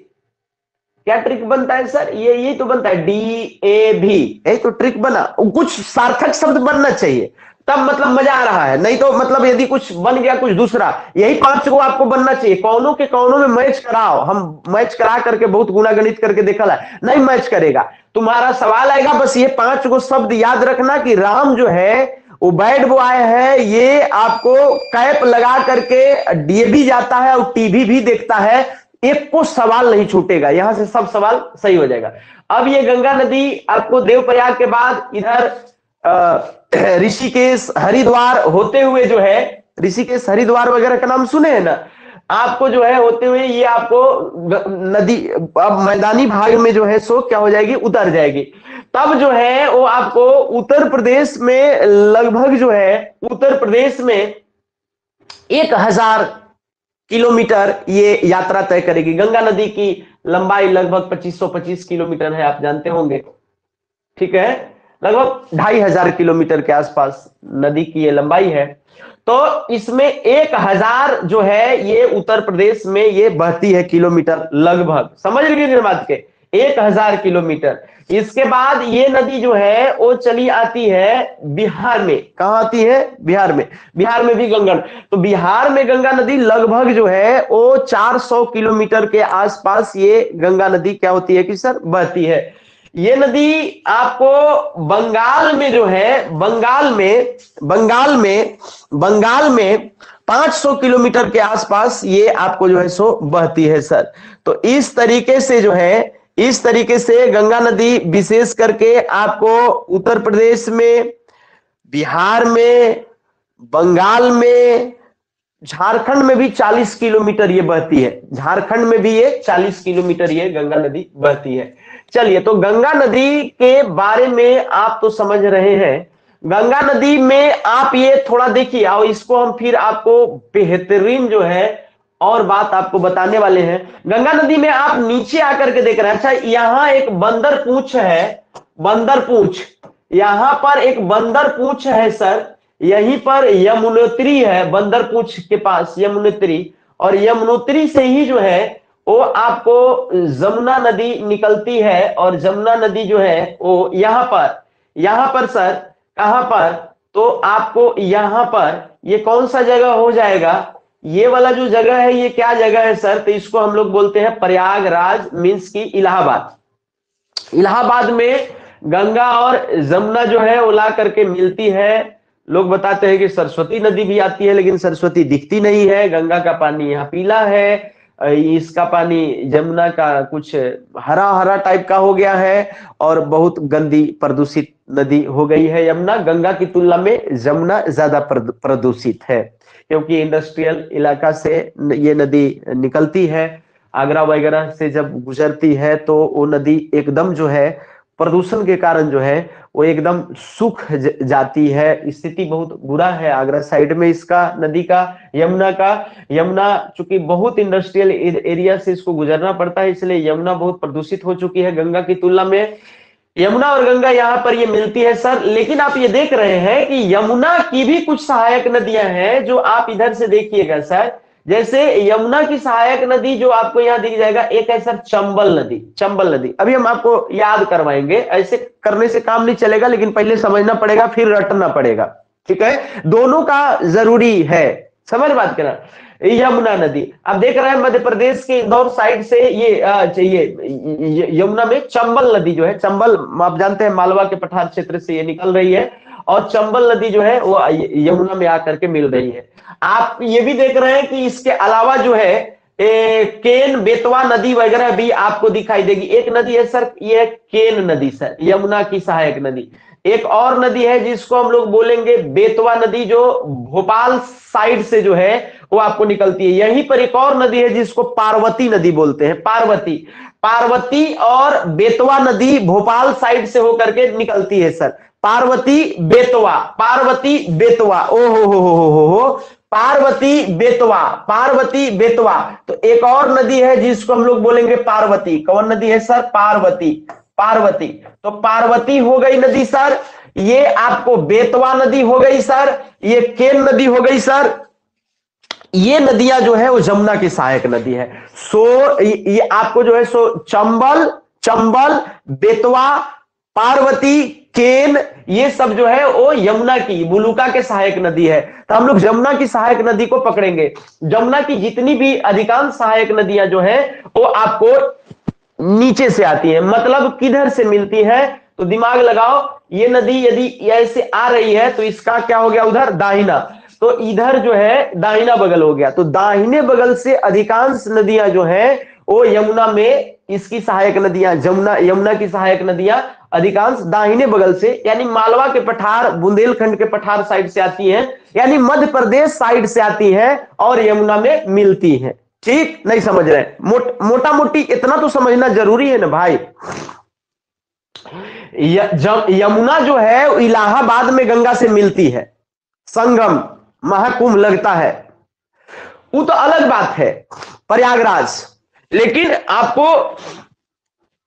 क्या ट्रिक बनता है सर? ये तो बनता है DAV, यही तो ट्रिक बना। कुछ सार्थक शब्द बनना चाहिए तब मतलब मजा आ रहा है, नहीं तो मतलब यदि कुछ बन गया कुछ दूसरा, यही 5 को आपको बनना चाहिए। कौनों के कौनों में मैच कराओ, हम मैच करा करके बहुत गुना गणित करके देखा है, नहीं मैच करेगा। तुम्हारा सवाल आएगा बस ये 5 को शब्द याद रखना कि राम जो है वो बैड बॉय है, ये आपको कैप लगा करके DAV जाता है और टीवी भी देखता है, एक को सवाल नहीं छूटेगा, यहां से सब सवाल सही हो जाएगा। अब ये गंगा नदी आपको देवप्रयाग के बाद इधर ऋषिकेश हरिद्वार होते हुए जो है, ऋषिकेश हरिद्वार वगैरह का नाम सुने हैं ना आपको, जो है होते हुए ये आपको नदी अब मैदानी भाग में जो है सो क्या हो जाएगी, उतर जाएगी। तब जो है वो आपको उत्तर प्रदेश में लगभग जो है उत्तर प्रदेश में 1000 किलोमीटर ये यात्रा तय करेगी। गंगा नदी की लंबाई लगभग 2525 किलोमीटर है, आप जानते होंगे, ठीक है, लगभग 2500 किलोमीटर के आसपास नदी की ये लंबाई है। तो इसमें 1000 जो है ये उत्तर प्रदेश में ये बहती है किलोमीटर लगभग, समझ लीजिए बात के 1000 किलोमीटर। इसके बाद ये नदी जो है वो चली आती है बिहार में। कहां आती है? बिहार में। बिहार में भी गंगा, तो बिहार में गंगा नदी लगभग जो है वो 400 किलोमीटर के आसपास ये गंगा नदी क्या होती है कि सर बहती है। ये नदी आपको बंगाल में जो है बंगाल में 500 किलोमीटर के आसपास ये आपको जो है सो बहती है सर। तो इस तरीके से जो है, इस तरीके से गंगा नदी विशेष करके आपको उत्तर प्रदेश में, बिहार में, बंगाल में, झारखंड में भी 40 किलोमीटर ये बहती है। झारखंड में भी ये 40 किलोमीटर ये गंगा नदी बहती है। चलिए, तो गंगा नदी के बारे में आप तो समझ रहे हैं। गंगा नदी में आप ये थोड़ा देखिए, और इसको हम फिर आपको बेहतरीन जो है और बात आपको बताने वाले हैं। गंगा नदी में आप नीचे आकर के देख रहे हैं, अच्छा यहां एक बंदर पूंछ है, बंदर पूंछ, यहां पर एक बंदर पूंछ है सर, यहीं पर यमुनोत्री है, बंदर पूंछ के पास यमुनोत्री, और यमुनोत्री से ही जो है वो आपको जमुना नदी निकलती है, और जमुना नदी जो है वो यहां पर सर, कहां पर, तो आपको यहां पर ये कौन सा जगह हो जाएगा, ये वाला जो जगह है ये क्या जगह है सर, तो इसको हम लोग बोलते हैं प्रयागराज, मींस की इलाहाबाद। इलाहाबाद में गंगा और जमुना जो है वो ला करके मिलती है। लोग बताते हैं कि सरस्वती नदी भी आती है, लेकिन सरस्वती दिखती नहीं है। गंगा का पानी यहाँ पीला है, इसका पानी जमुना का कुछ हरा हरा टाइप का हो गया है, और बहुत गंदी प्रदूषित नदी हो गई है यमुना। गंगा की तुलना में जमुना ज्यादा प्रदूषित है, क्योंकि इंडस्ट्रियल इलाका से ये नदी निकलती है। आगरा वगैरह से जब गुजरती है तो वो नदी एकदम जो है प्रदूषण के कारण जो है वो एकदम सूख जाती है। स्थिति बहुत बुरा है आगरा साइड में इसका, नदी का, यमुना का। यमुना चूंकि बहुत इंडस्ट्रियल एरिया से इसको गुजरना पड़ता है, इसलिए यमुना बहुत प्रदूषित हो चुकी है गंगा की तुलना में। यमुना और गंगा यहाँ पर ये मिलती है सर, लेकिन आप ये देख रहे हैं कि यमुना की भी कुछ सहायक नदियां हैं जो आप इधर से देखिएगा सर। जैसे यमुना की सहायक नदी जो आपको यहाँ दिख जाएगा, एक है सर चंबल नदी। चंबल नदी अभी हम आपको याद करवाएंगे, ऐसे करने से काम नहीं चलेगा, लेकिन पहले समझना पड़ेगा फिर रटना पड़ेगा, ठीक है, दोनों का जरूरी है, समझ बात करना। यमुना नदी आप देख रहे हैं मध्य प्रदेश के इंदौर साइड से ये यमुना में चंबल नदी जो है, चंबल आप जानते हैं मालवा के पठार क्षेत्र से ये निकल रही है, और चंबल नदी जो है वो यमुना में आकर के मिल रही है। आप ये भी देख रहे हैं कि इसके अलावा जो है केन बेतवा नदी वगैरह भी आपको दिखाई देगी। एक नदी है सर, ये है केन नदी सर, यमुना की सहायक नदी। एक और नदी है जिसको हम लोग बोलेंगे बेतवा नदी, जो भोपाल साइड से जो है वो आपको निकलती है। यहीं पर एक और नदी है जिसको पार्वती नदी बोलते हैं, पार्वती। पार्वती और बेतवा नदी भोपाल साइड से होकर के निकलती है सर, पार्वती बेतवा, पार्वती बेतवा, ओ हो, पार्वती बेतवा, पार्वती बेतवा। तो एक और नदी है जिसको हम लोग बोलेंगे पार्वती। कौन नदी है सर? पार्वती, पार्वती। तो पार्वती हो गई नदी सर, ये आपको बेतवा नदी हो गई सर, ये केन नदी हो गई सर, ये नदियां जो है वो जमुना की सहायक नदी है। सो ये आपको जो है सो चंबल, बेतवा, पार्वती, केन, ये सब जो है वो यमुना की, बुलुका के सहायक नदी है। तो हम लोग जमुना की सहायक नदी को पकड़ेंगे। जमुना की जितनी भी अधिकांश सहायक नदियां जो है वो आपको नीचे से आती है, मतलब किधर से मिलती है, तो दिमाग लगाओ। ये नदी यदि ऐसे आ रही है तो इसका क्या हो गया, उधर दाहिना, तो इधर जो है दाहिना बगल हो गया। तो दाहिने बगल से अधिकांश नदियां जो है वो यमुना में, इसकी सहायक नदियां यमुना की सहायक नदियां अधिकांश दाहिने बगल से, यानी मालवा के पठार, बुंदेलखंड के पठार साइड से आती हैं, यानी मध्य प्रदेश साइड से आती हैं और यमुना में मिलती हैं। ठीक, नहीं समझ रहे? मोटा मोटी इतना तो समझना जरूरी है ना भाई। यमुना जो है इलाहाबाद में गंगा से मिलती है, संगम महाकुंभ लगता है, वो तो अलग बात है, प्रयागराज। लेकिन आपको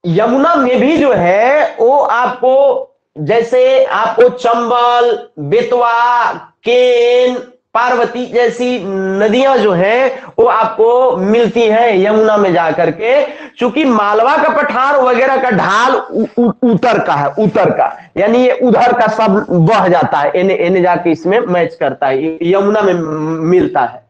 यमुना में भी जो है वो आपको, जैसे आपको चंबल, बेतवा, केन, पार्वती जैसी नदियां जो है वो आपको मिलती हैं यमुना में जाकर के। चूंकि मालवा का पठार वगैरह का ढाल उत्तर का है, उत्तर का, यानी ये उधर का सब बह जाता है, एने जाके इसमें मैच करता है, यमुना में मिलता है।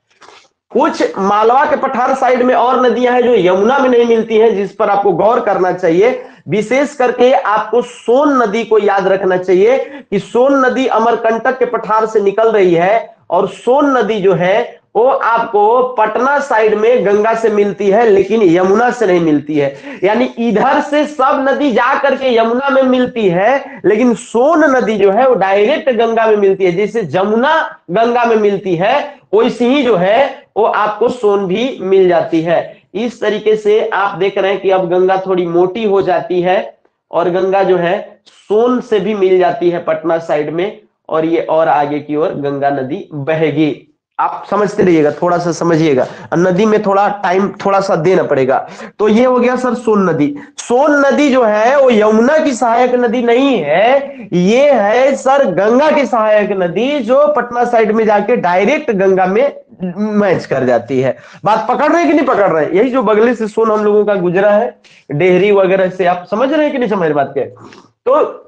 कुछ मालवा के पठार साइड में और नदियां हैं जो यमुना में नहीं मिलती हैं, जिस पर आपको गौर करना चाहिए। विशेष करके आपको सोन नदी को याद रखना चाहिए कि सोन नदी अमरकंटक के पठार से निकल रही है, और सोन नदी जो है वो आपको पटना साइड में गंगा से मिलती है, लेकिन यमुना से नहीं मिलती है। यानी इधर से सब नदी जा करके यमुना में मिलती है, लेकिन सोन नदी जो है वो डायरेक्ट गंगा में मिलती है। जैसे जमुना गंगा में मिलती है, वैसे ही जो है वो आपको सोन भी मिल जाती है। इस तरीके से आप देख रहे हैं कि अब गंगा थोड़ी मोटी हो जाती है, और गंगा जो है सोन से भी मिल जाती है पटना साइड में, और ये और आगे की ओर गंगा नदी बहेगी। आप समझते रहिएगा, थोड़ा सा समझिएगा, नदी में थोड़ा टाइम थोड़ा सा देना पड़ेगा। तो ये हो गया सर सोन नदी। सोन नदी जो है वो यमुना की सहायक नदी नहीं है, ये है सर गंगा की सहायक नदी, जो पटना साइड में जाके डायरेक्ट गंगा में मैच कर जाती है। बात पकड़ रहे हैं कि नहीं पकड़ रहे हैं? यही जो बगले से सोन हम लोगों का गुजरा है, डेहरी वगैरह से, आप समझ रहे हैं कि नहीं समझ रहे बात के? तो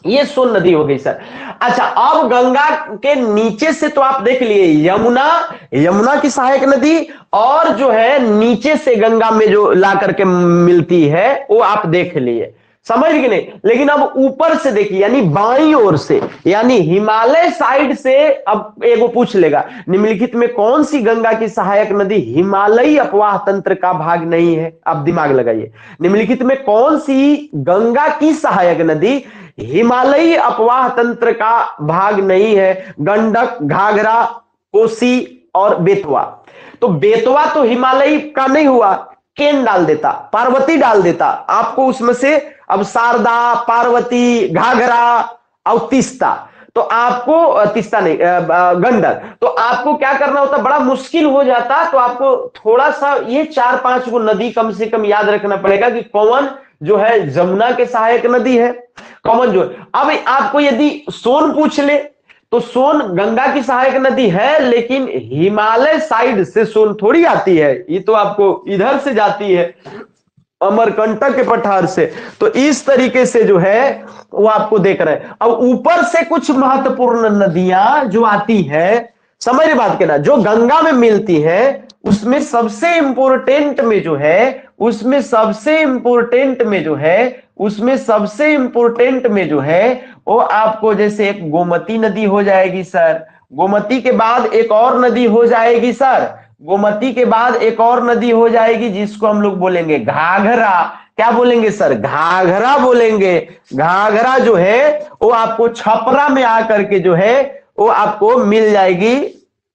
ये सोन नदी हो गई सर। अच्छा, अब गंगा के नीचे से तो आप देख लिए यमुना की सहायक नदी, और जो है नीचे से गंगा में जो ला करके मिलती है वो आप देख लिए, समझ गए नहीं? लेकिन अब ऊपर से देखिए, यानी बाईं ओर से, यानी हिमालय साइड से। अब एगो पूछ लेगा, निम्नलिखित में कौन सी गंगा की सहायक नदी हिमालयी अपवाह तंत्र का भाग नहीं है? आप दिमाग लगाइए, निम्नलिखित में कौन सी गंगा की सहायक नदी हिमालयी अपवाह तंत्र का भाग नहीं है? गंडक, घाघरा, कोसी और बेतवा। तो बेतवा तो हिमालयी का नहीं हुआ, केन डाल देता, पार्वती डाल देता, आपको उसमें से अब शारदा, पार्वती, घाघरा और तीस्ता, तो आपको तीस्ता नहीं, गंडक, तो आपको क्या करना होता, बड़ा मुश्किल हो जाता। तो आपको थोड़ा सा ये 4-5 को नदी कम से कम याद रखना पड़ेगा कि कौन जो है जमुना के सहायक नदी है, कौन जो है। अब आपको यदि सोन पूछ ले तो सोन गंगा की सहायक नदी है, लेकिन हिमालय साइड से सोन थोड़ी आती है, ये तो आपको इधर से जाती है, अमरकंटक के पठार से। तो इस तरीके से जो है वो आपको देख रहे हैं। अब ऊपर से कुछ महत्वपूर्ण नदियां जो आती हैं, समझ रहे बात के ना, जो गंगा में मिलती हैं, उसमें सबसे इंपोर्टेंट में जो है, उसमें सबसे इंपोर्टेंट में जो है वो आपको, जैसे एक गोमती नदी हो जाएगी सर, गोमती के बाद एक और नदी हो जाएगी सर, गोमती के बाद एक और नदी हो जाएगी जिसको हम लोग बोलेंगे घाघरा। क्या बोलेंगे सर? घाघरा बोलेंगे। घाघरा जो है वो आपको छपरा में आकर के जो है वो आपको मिल जाएगी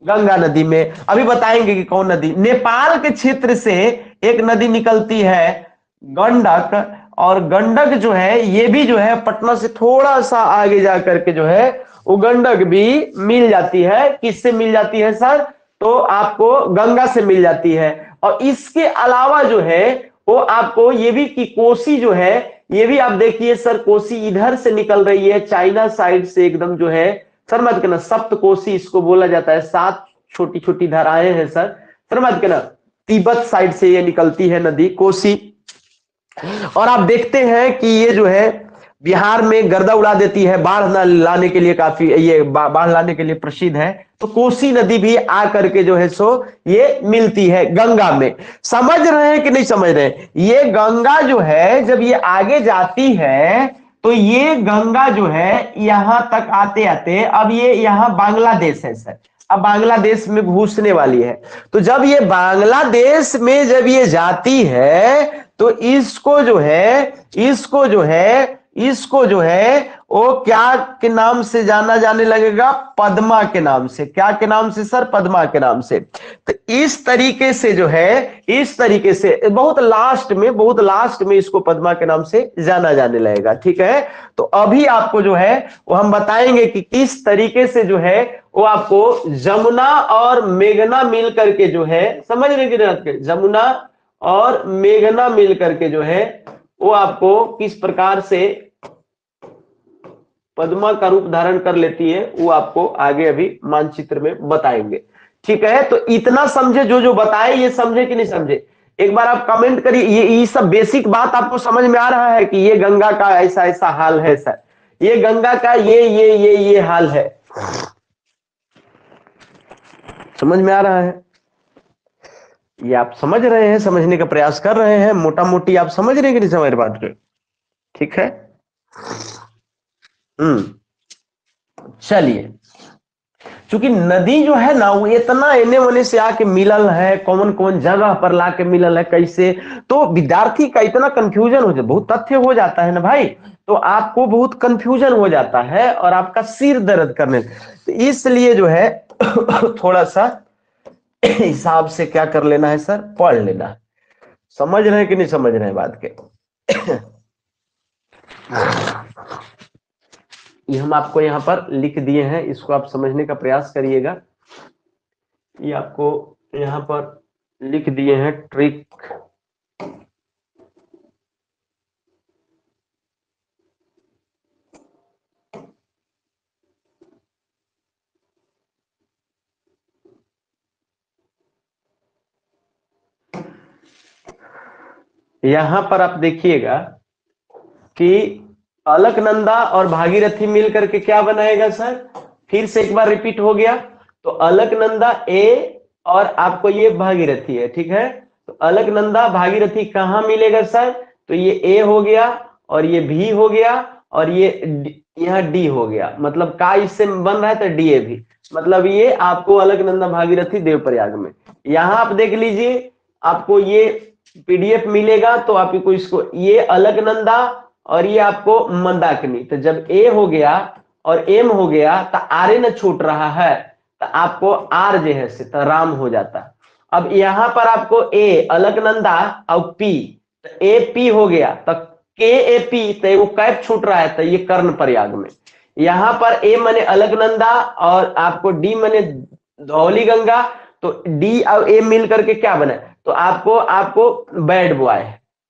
गंगा नदी में। अभी बताएंगे कि कौन नदी। नेपाल के क्षेत्र से एक नदी निकलती है गंडक, और गंडक जो है ये भी जो है पटना से थोड़ा सा आगे जाकर के जो है वो गंडक भी मिल जाती है। किससे मिल जाती है सर? तो आपको गंगा से मिल जाती है। और इसके अलावा जो है वो आपको ये भी कि कोसी जो है, ये भी आप देखिए सर, कोसी इधर से निकल रही है, चाइना साइड से एकदम जो है, सर मत कहना, सप्त कोसी इसको बोला जाता है, 7 छोटी छोटी धाराएं हैं सर, समझ के ना, तिब्बत साइड से ये निकलती है नदी कोसी। और आप देखते हैं कि ये जो है बिहार में गर्दा उड़ा देती है, बाढ़ लाने के लिए काफी, ये बाढ़ लाने के लिए प्रसिद्ध है। तो कोसी नदी भी आ करके जो है सो ये मिलती है गंगा में। समझ रहे हैं कि नहीं समझ रहे हैं? ये गंगा जो है जब ये आगे जाती है तो ये गंगा जो है यहां तक आते आते, अब ये यहां बांग्लादेश है सर, अब बांग्लादेश में घुसने वाली है। तो जब ये बांग्लादेश में जब ये जाती है तो इसको जो है वो क्या के नाम से जाना जाने लगेगा? पद्मा के नाम से। क्या के नाम से सर? पद्मा के नाम से। तो इस तरीके से जो है, इस तरीके से बहुत लास्ट में इसको पद्मा के नाम से जाना जाने लगेगा। ठीक है, तो अभी आपको जो है वो हम बताएंगे कि किस तरीके से जो है वो आपको जमुना और मेघना मिल करके जो है, समझ रहे कि जमुना और मेघना मिल करके जो है वो आपको किस प्रकार से पद्मा का रूप धारण कर लेती है, वो आपको आगे अभी मानचित्र में बताएंगे। ठीक है, तो इतना समझे, जो बताए ये समझे कि नहीं समझे? एक बार आप कमेंट करिए। ये सब बेसिक बात आपको समझ में आ रहा है कि ये गंगा का ऐसा ऐसा हाल है सर, ये गंगा का ये हाल है, समझ में आ रहा है? ये आप समझ रहे हैं, समझने का प्रयास कर रहे हैं, मोटा मोटी आप समझ रहे हैं कि नहीं समझ रहे बात को? ठीक है, चलिए, क्योंकि नदी जो है ना वो इतना एने वने से आके मिलल है, कौन कौन जगह पर लाके मिलल है, कैसे, तो विद्यार्थी का इतना कंफ्यूजन हो जाता, बहुत तथ्य हो जाता है ना भाई, तो आपको बहुत कंफ्यूजन हो जाता है और आपका सिर दर्द करने, तो इसलिए जो है थोड़ा सा हिसाब से क्या कर लेना है सर? पढ़ लेना है। समझ रहे हैं कि नहीं समझ रहे हैं बात के? ये हम आपको यहाँ पर लिख दिए हैं, इसको आप समझने का प्रयास करिएगा। ये आपको यहाँ पर लिख दिए हैं ट्रिक। यहाँ पर आप देखिएगा कि अलकनंदा और भागीरथी मिल करके क्या बनाएगा सर? फिर से एक बार रिपीट हो गया, तो अलकनंदा ए और आपको ये भागीरथी है। ठीक है, तो अलकनंदा भागीरथी कहाँ मिलेगा सर? तो ये ए हो गया और ये भी हो गया और ये यहाँ डी हो गया, मतलब का इससे बन रहा है तो डी ए भी, मतलब ये आपको अलकनंदा भागीरथी देवप्रयाग में। यहाँ आप देख लीजिए, आपको ये पीडीएफ मिलेगा तो आपको इसको, ये अलकनंदा और ये आपको मंदाकिनी, तो जब ए हो गया और एम हो गया तो आर न छूट रहा है, तो आपको आर जो है से तो राम हो जाता। अब यहाँ पर आपको ए अलकनंदा और पी, तो ए पी हो गया, तो के ए पी, तो वो कैप छूट रहा है, तो ये कर्ण प्रयाग में। यहाँ पर ए मने अलकनंदा और आपको डी मने धौली गंगा, तो डी और ए मिल करके क्या बना, तो आपको बैड बॉय,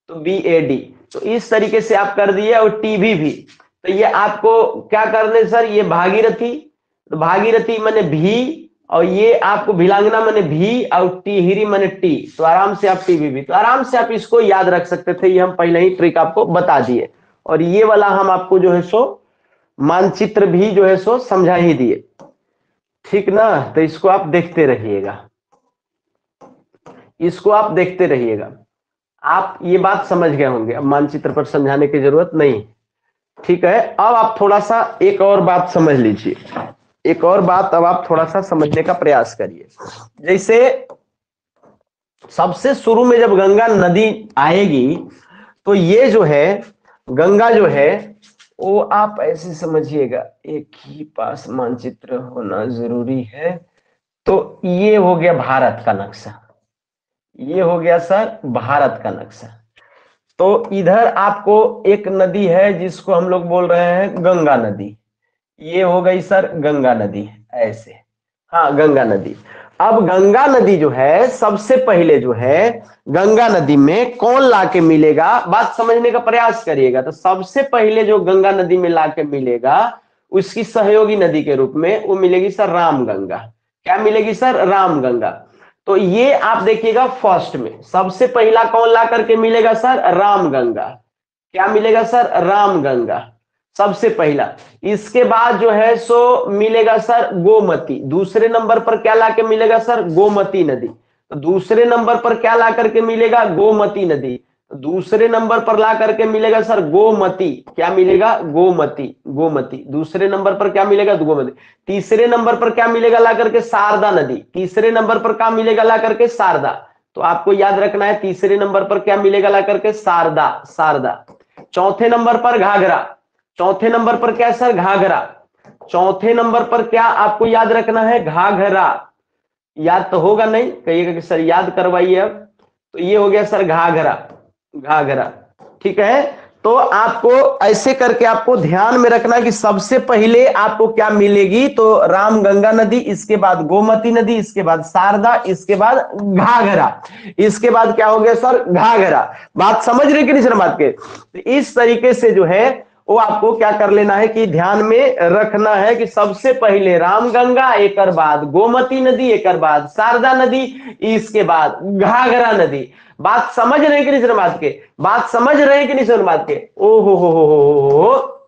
तो बी ए डी, तो इस तरीके से आप कर दिए। और टीवी भी, तो ये आपको क्या करने सर? ये भागीरथी, तो भागीरथी मने भी, और ये आपको भिलांगना मने भी, और टिहरी मने टी, तो आराम से आप टीवी भी, तो आराम से आप इसको याद रख सकते थे। ये हम पहले ही ट्रिक आपको बता दिए, और ये वाला हम आपको जो है सो मानचित्र भी जो है सो समझा ही दिए। ठीक ना, तो इसको आप देखते रहिएगा, इसको आप देखते रहिएगा। आप ये बात समझ गए होंगे, अब मानचित्र पर समझाने की जरूरत नहीं। ठीक है, अब आप थोड़ा सा एक और बात समझ लीजिए, एक और बात अब आप थोड़ा सा समझने का प्रयास करिए। जैसे सबसे शुरू में जब गंगा नदी आएगी तो ये जो है गंगा जो है वो आप ऐसे समझिएगा, एक ही पास मानचित्र होना जरूरी है। तो ये हो गया भारत का नक्शा, ये हो गया सर भारत का नक्शा। तो इधर आपको एक नदी है जिसको हम लोग बोल रहे हैं गंगा नदी, ये हो गई सर गंगा नदी, ऐसे, हाँ गंगा नदी। अब गंगा नदी जो है सबसे पहले जो है गंगा नदी में कौन लाके मिलेगा, बात समझने का प्रयास करिएगा। तो सबसे पहले जो गंगा नदी में लाके मिलेगा उसकी सहयोगी नदी के रूप में वो मिलेगी सर रामगंगा। क्या मिलेगी सर? रामगंगा। तो ये आप देखिएगा फर्स्ट में सबसे पहला कौन ला करके मिलेगा सर? रामगंगा। क्या मिलेगा सर? रामगंगा सबसे पहला। इसके बाद जो है सो मिलेगा सर गोमती। दूसरे नंबर पर क्या ला के मिलेगा सर? गोमती नदी। तो दूसरे नंबर पर क्या ला करके मिलेगा? गोमती नदी। दूसरे नंबर पर ला करके मिलेगा सर गोमती। क्या मिलेगा? गोमती। गोमती दूसरे नंबर पर क्या मिलेगा? गोमती। तीसरे नंबर पर क्या मिलेगा ला करके? शारदा नदी। तीसरे नंबर पर क्या मिलेगा ला करके? शारदा। तो आपको याद रखना है तीसरे नंबर पर क्या मिलेगा ला करके? शारदा। शारदा। चौथे नंबर पर घाघरा। चौथे नंबर पर क्या सर? घाघरा। चौथे नंबर पर क्या आपको याद रखना है? घाघरा। याद तो होगा नहीं, कहिएगा कि सर याद करवाइए अब। तो ये हो गया सर घाघरा। घाघरा। ठीक है। तो आपको ऐसे करके आपको ध्यान में रखना है कि सबसे पहले आपको क्या मिलेगी? तो रामगंगा नदी, इसके बाद गोमती नदी, इसके बाद शारदा, इसके बाद घाघरा। इसके बाद क्या हो गया सर? घाघरा। बात समझ रहे कि नहीं सर बात के? तो इस तरीके से जो है वो आपको क्या कर लेना है कि ध्यान में रखना है कि सबसे पहले रामगंगा, एक बाद गोमती नदी, एक बाद शारदा नदी, इसके बाद घाघरा नदी। बात समझ रहे हैं कि नहीं सर बात के? बात समझ रहे हैं कि नहीं सर बात के? ओ हो,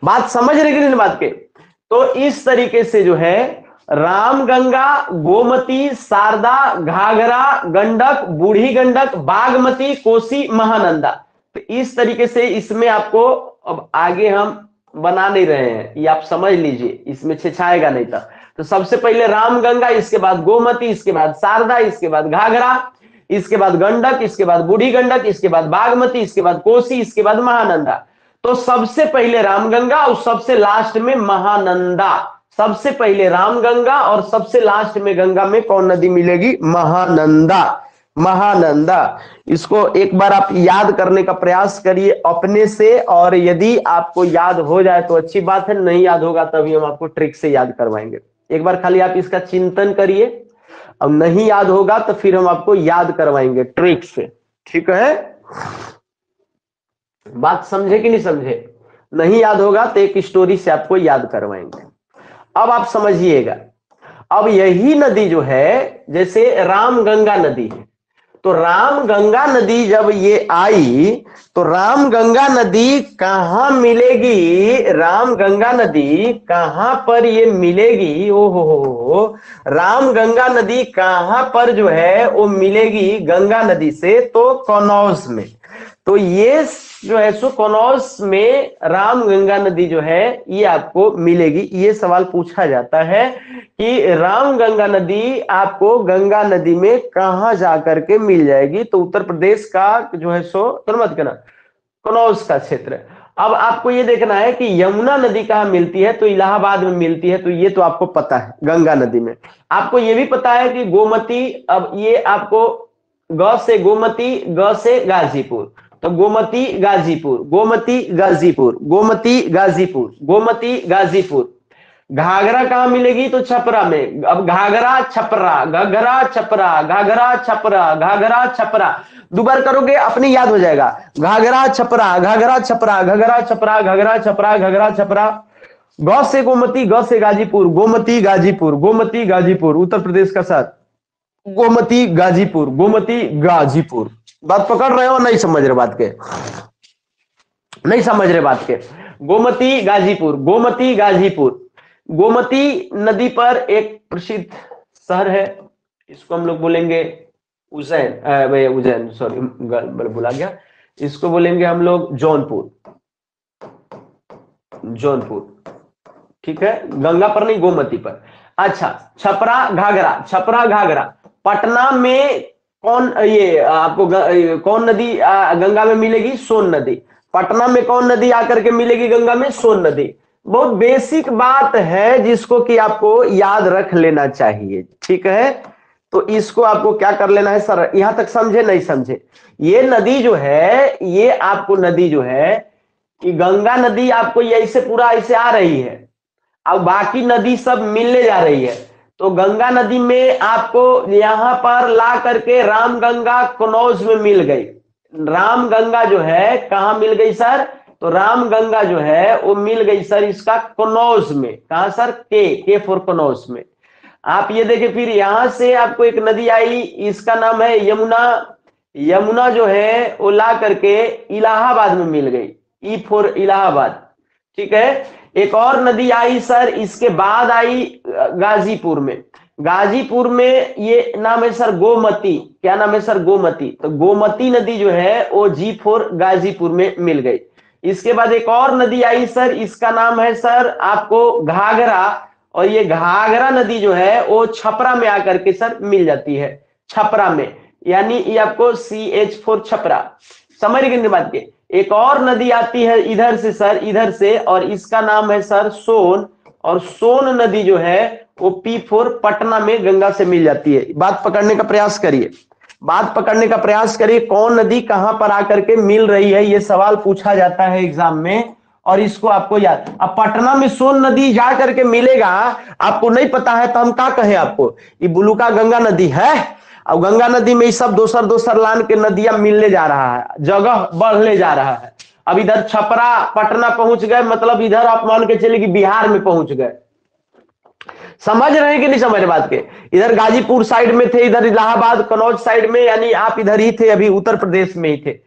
बात समझ रहे हैं कि नहीं बात के? तो इस तरीके से जो है रामगंगा, गोमती, शारदा, घाघरा, गंडक, बूढ़ी गंडक, बागमती, कोसी, महानंदा। तो इस तरीके से इसमें आपको अब आगे हम बना नहीं रहे हैं, ये आप समझ लीजिए, इसमें छेछाएगा नहीं था। तो सबसे पहले रामगंगा, इसके बाद गोमती, इसके बाद शारदा, इसके बाद घाघरा, इसके बाद गंडक, इसके बाद बूढ़ी गंडक, इसके बाद बागमती, इसके बाद कोसी, इसके बाद महानंदा। तो सबसे पहले रामगंगा और सबसे लास्ट में महानंदा। सबसे पहले रामगंगा और सबसे लास्ट में गंगा में कौन नदी मिलेगी? महानंदा। महानंदा। इसको एक बार आप याद करने का प्रयास करिए अपने से, और यदि आपको याद हो जाए तो अच्छी बात है, नहीं याद होगा तभी हम आपको ट्रिक से याद करवाएंगे। एक बार खाली आप इसका चिंतन करिए, अब नहीं याद होगा तो फिर हम आपको याद करवाएंगे ट्रिक से। ठीक है? बात समझे कि नहीं समझे? नहीं याद होगा तो एक स्टोरी से आपको याद करवाएंगे। अब आप समझिएगा, अब यही नदी जो है, जैसे रामगंगा नदी है, तो रामगंगा नदी जब ये आई तो रामगंगा नदी कहां मिलेगी? रामगंगा नदी कहां पर ये मिलेगी? ओ हो, रामगंगा नदी कहां पर जो है वो मिलेगी गंगा नदी से? तो कनौज में। तो ये जो है सो कनौज में रामगंगा नदी जो है ये आपको मिलेगी। ये सवाल पूछा जाता है कि रामगंगा नदी आपको गंगा नदी में कहां जाकर के मिल जाएगी? तो उत्तर प्रदेश का जो है सो मत कहना, कनौज का क्षेत्र। अब आपको ये देखना है कि यमुना नदी कहां मिलती है? तो इलाहाबाद में मिलती है। तो ये तो आपको पता है गंगा नदी में। आपको ये भी पता है कि गोमती, अब ये आपको ग से गोमती, ग से गाजीपुर, तो गोमती गाजीपुर, गोमती गाजीपुर, गोमती गाजीपुर, गोमती गाजीपुर। घाघरा कहां मिलेगी? तो छपरा में। अब घाघरा छपरा, घघरा छपरा, घाघरा छपरा, घाघरा छपरा, दोबारा करोगे अपनी याद हो जाएगा। घाघरा छपरा, घाघरा छपरा, घघरा छपरा, घघरा छपरा, घघरा छपरा। ग से गोमती, ग से गाजीपुर, गोमती गाजीपुर, गोमती गाजीपुर, उत्तर प्रदेश का साथ गोमती गाजीपुर, गोमती गाजीपुर। बात पकड़ रहे हो? नहीं समझ रहे बात के? नहीं समझ रहे बात के? गोमती गाजीपुर, गोमती गाजीपुर। गोमती नदी पर एक प्रसिद्ध शहर है, इसको हम लोग बोलेंगे उज्जैन, उज्जैन सॉरी बोला गया, इसको बोलेंगे हम लोग जौनपुर। जौनपुर। ठीक है? गंगा पर नहीं, गोमती पर। अच्छा, छपरा घाघरा, छपरा घाघरा। पटना में कौन ये आपको कौन नदी गंगा में मिलेगी? सोन नदी। पटना में कौन नदी आकर के मिलेगी गंगा में? सोन नदी। बहुत बेसिक बात है जिसको कि आपको याद रख लेना चाहिए। ठीक है? तो इसको आपको क्या कर लेना है सर? यहां तक समझे नहीं समझे? ये नदी जो है, ये आपको नदी जो है कि गंगा नदी आपको ये ऐसे पूरा ऐसे आ रही है, अब बाकी नदी सब मिलने जा रही है। तो गंगा नदी में आपको यहां पर ला करके रामगंगा कनौज में मिल गई। रामगंगा जो है कहां मिल गई सर? तो रामगंगा जो है वो मिल गई सर इसका कनौज में। कहां सर? के फॉर कनौज में। आप ये देखें, फिर यहां से आपको एक नदी आई, इसका नाम है यमुना। यमुना जो है वो ला करके इलाहाबाद में मिल गई, ई फॉर इलाहाबाद, ठीक है। एक और नदी आई सर, इसके बाद आई गाजीपुर में। गाजीपुर में ये नाम है सर गोमती। क्या नाम है सर? गोमती। तो गोमती नदी जो है वो जी फोर गाजीपुर में मिल गई। इसके बाद एक और नदी आई सर, इसका नाम है सर आपको घाघरा। और ये घाघरा नदी जो है वो छपरा में आकर के सर मिल जाती है, छपरा में, यानी ये आपको CH4 छपरा। समझ गए बात के। एक और नदी आती है इधर से सर, इधर से, और इसका नाम है सर सोन। और सोन नदी जो है वो P4 पटना में गंगा से मिल जाती है। बात पकड़ने का प्रयास करिए, बात पकड़ने का प्रयास करिए, कौन नदी कहां पर आकर के मिल रही है, ये सवाल पूछा जाता है एग्जाम में, और इसको आपको याद। अब पटना में सोन नदी जा करके मिलेगा, आपको नहीं पता है तो हम क्या कहें आपको, ये बुलुका गंगा नदी है। अब गंगा नदी में सब दोसर दोसर लान के नदियां मिलने जा रहा है, जगह बढ़ने जा रहा है। अब इधर छपरा पटना पहुंच गए, मतलब इधर आप मान के चले कि बिहार में पहुंच गए। समझ रहे हैं कि नहीं समझ रहे बात के? इधर गाजीपुर साइड में थे, इधर इलाहाबाद कनौज साइड में, यानी आप इधर ही थे, अभी उत्तर प्रदेश में ही थे।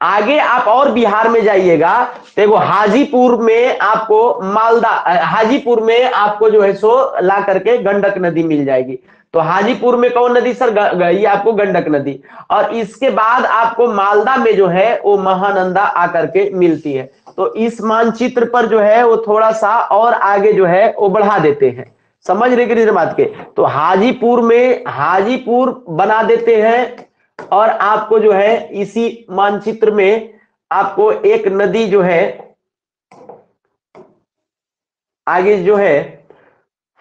आगे आप और बिहार में जाइएगा तो हाजीपुर में आपको मालदा, हाजीपुर में आपको जो है सो ला करके गंडक नदी मिल जाएगी। तो हाजीपुर में कौन नदी सर? ये आपको गंडक नदी। और इसके बाद आपको मालदा में जो है वो महानंदा आकर के मिलती है। तो इस मानचित्र पर जो है वो थोड़ा सा और आगे जो है वो बढ़ा देते हैं। समझ रहे कि बात के? तो हाजीपुर में हाजीपुर बना देते हैं, और आपको जो है इसी मानचित्र में आपको एक नदी जो है आगे जो है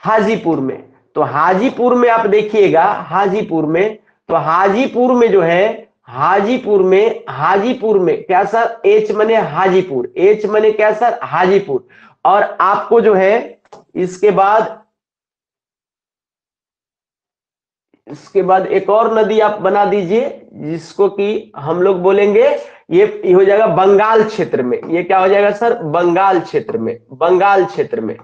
हाजीपुर में। तो हाजीपुर में आप देखिएगा, हाजीपुर में, तो हाजीपुर में जो है, हाजीपुर में क्या सर? एच मने हाजीपुर, एच मने क्या सर? हाजीपुर। और आपको जो है इसके बाद एक और नदी आप बना दीजिए, जिसको कि हम लोग बोलेंगे ये हो जाएगा बंगाल क्षेत्र में। ये क्या हो जाएगा सर? बंगाल क्षेत्र में, बंगाल क्षेत्र में।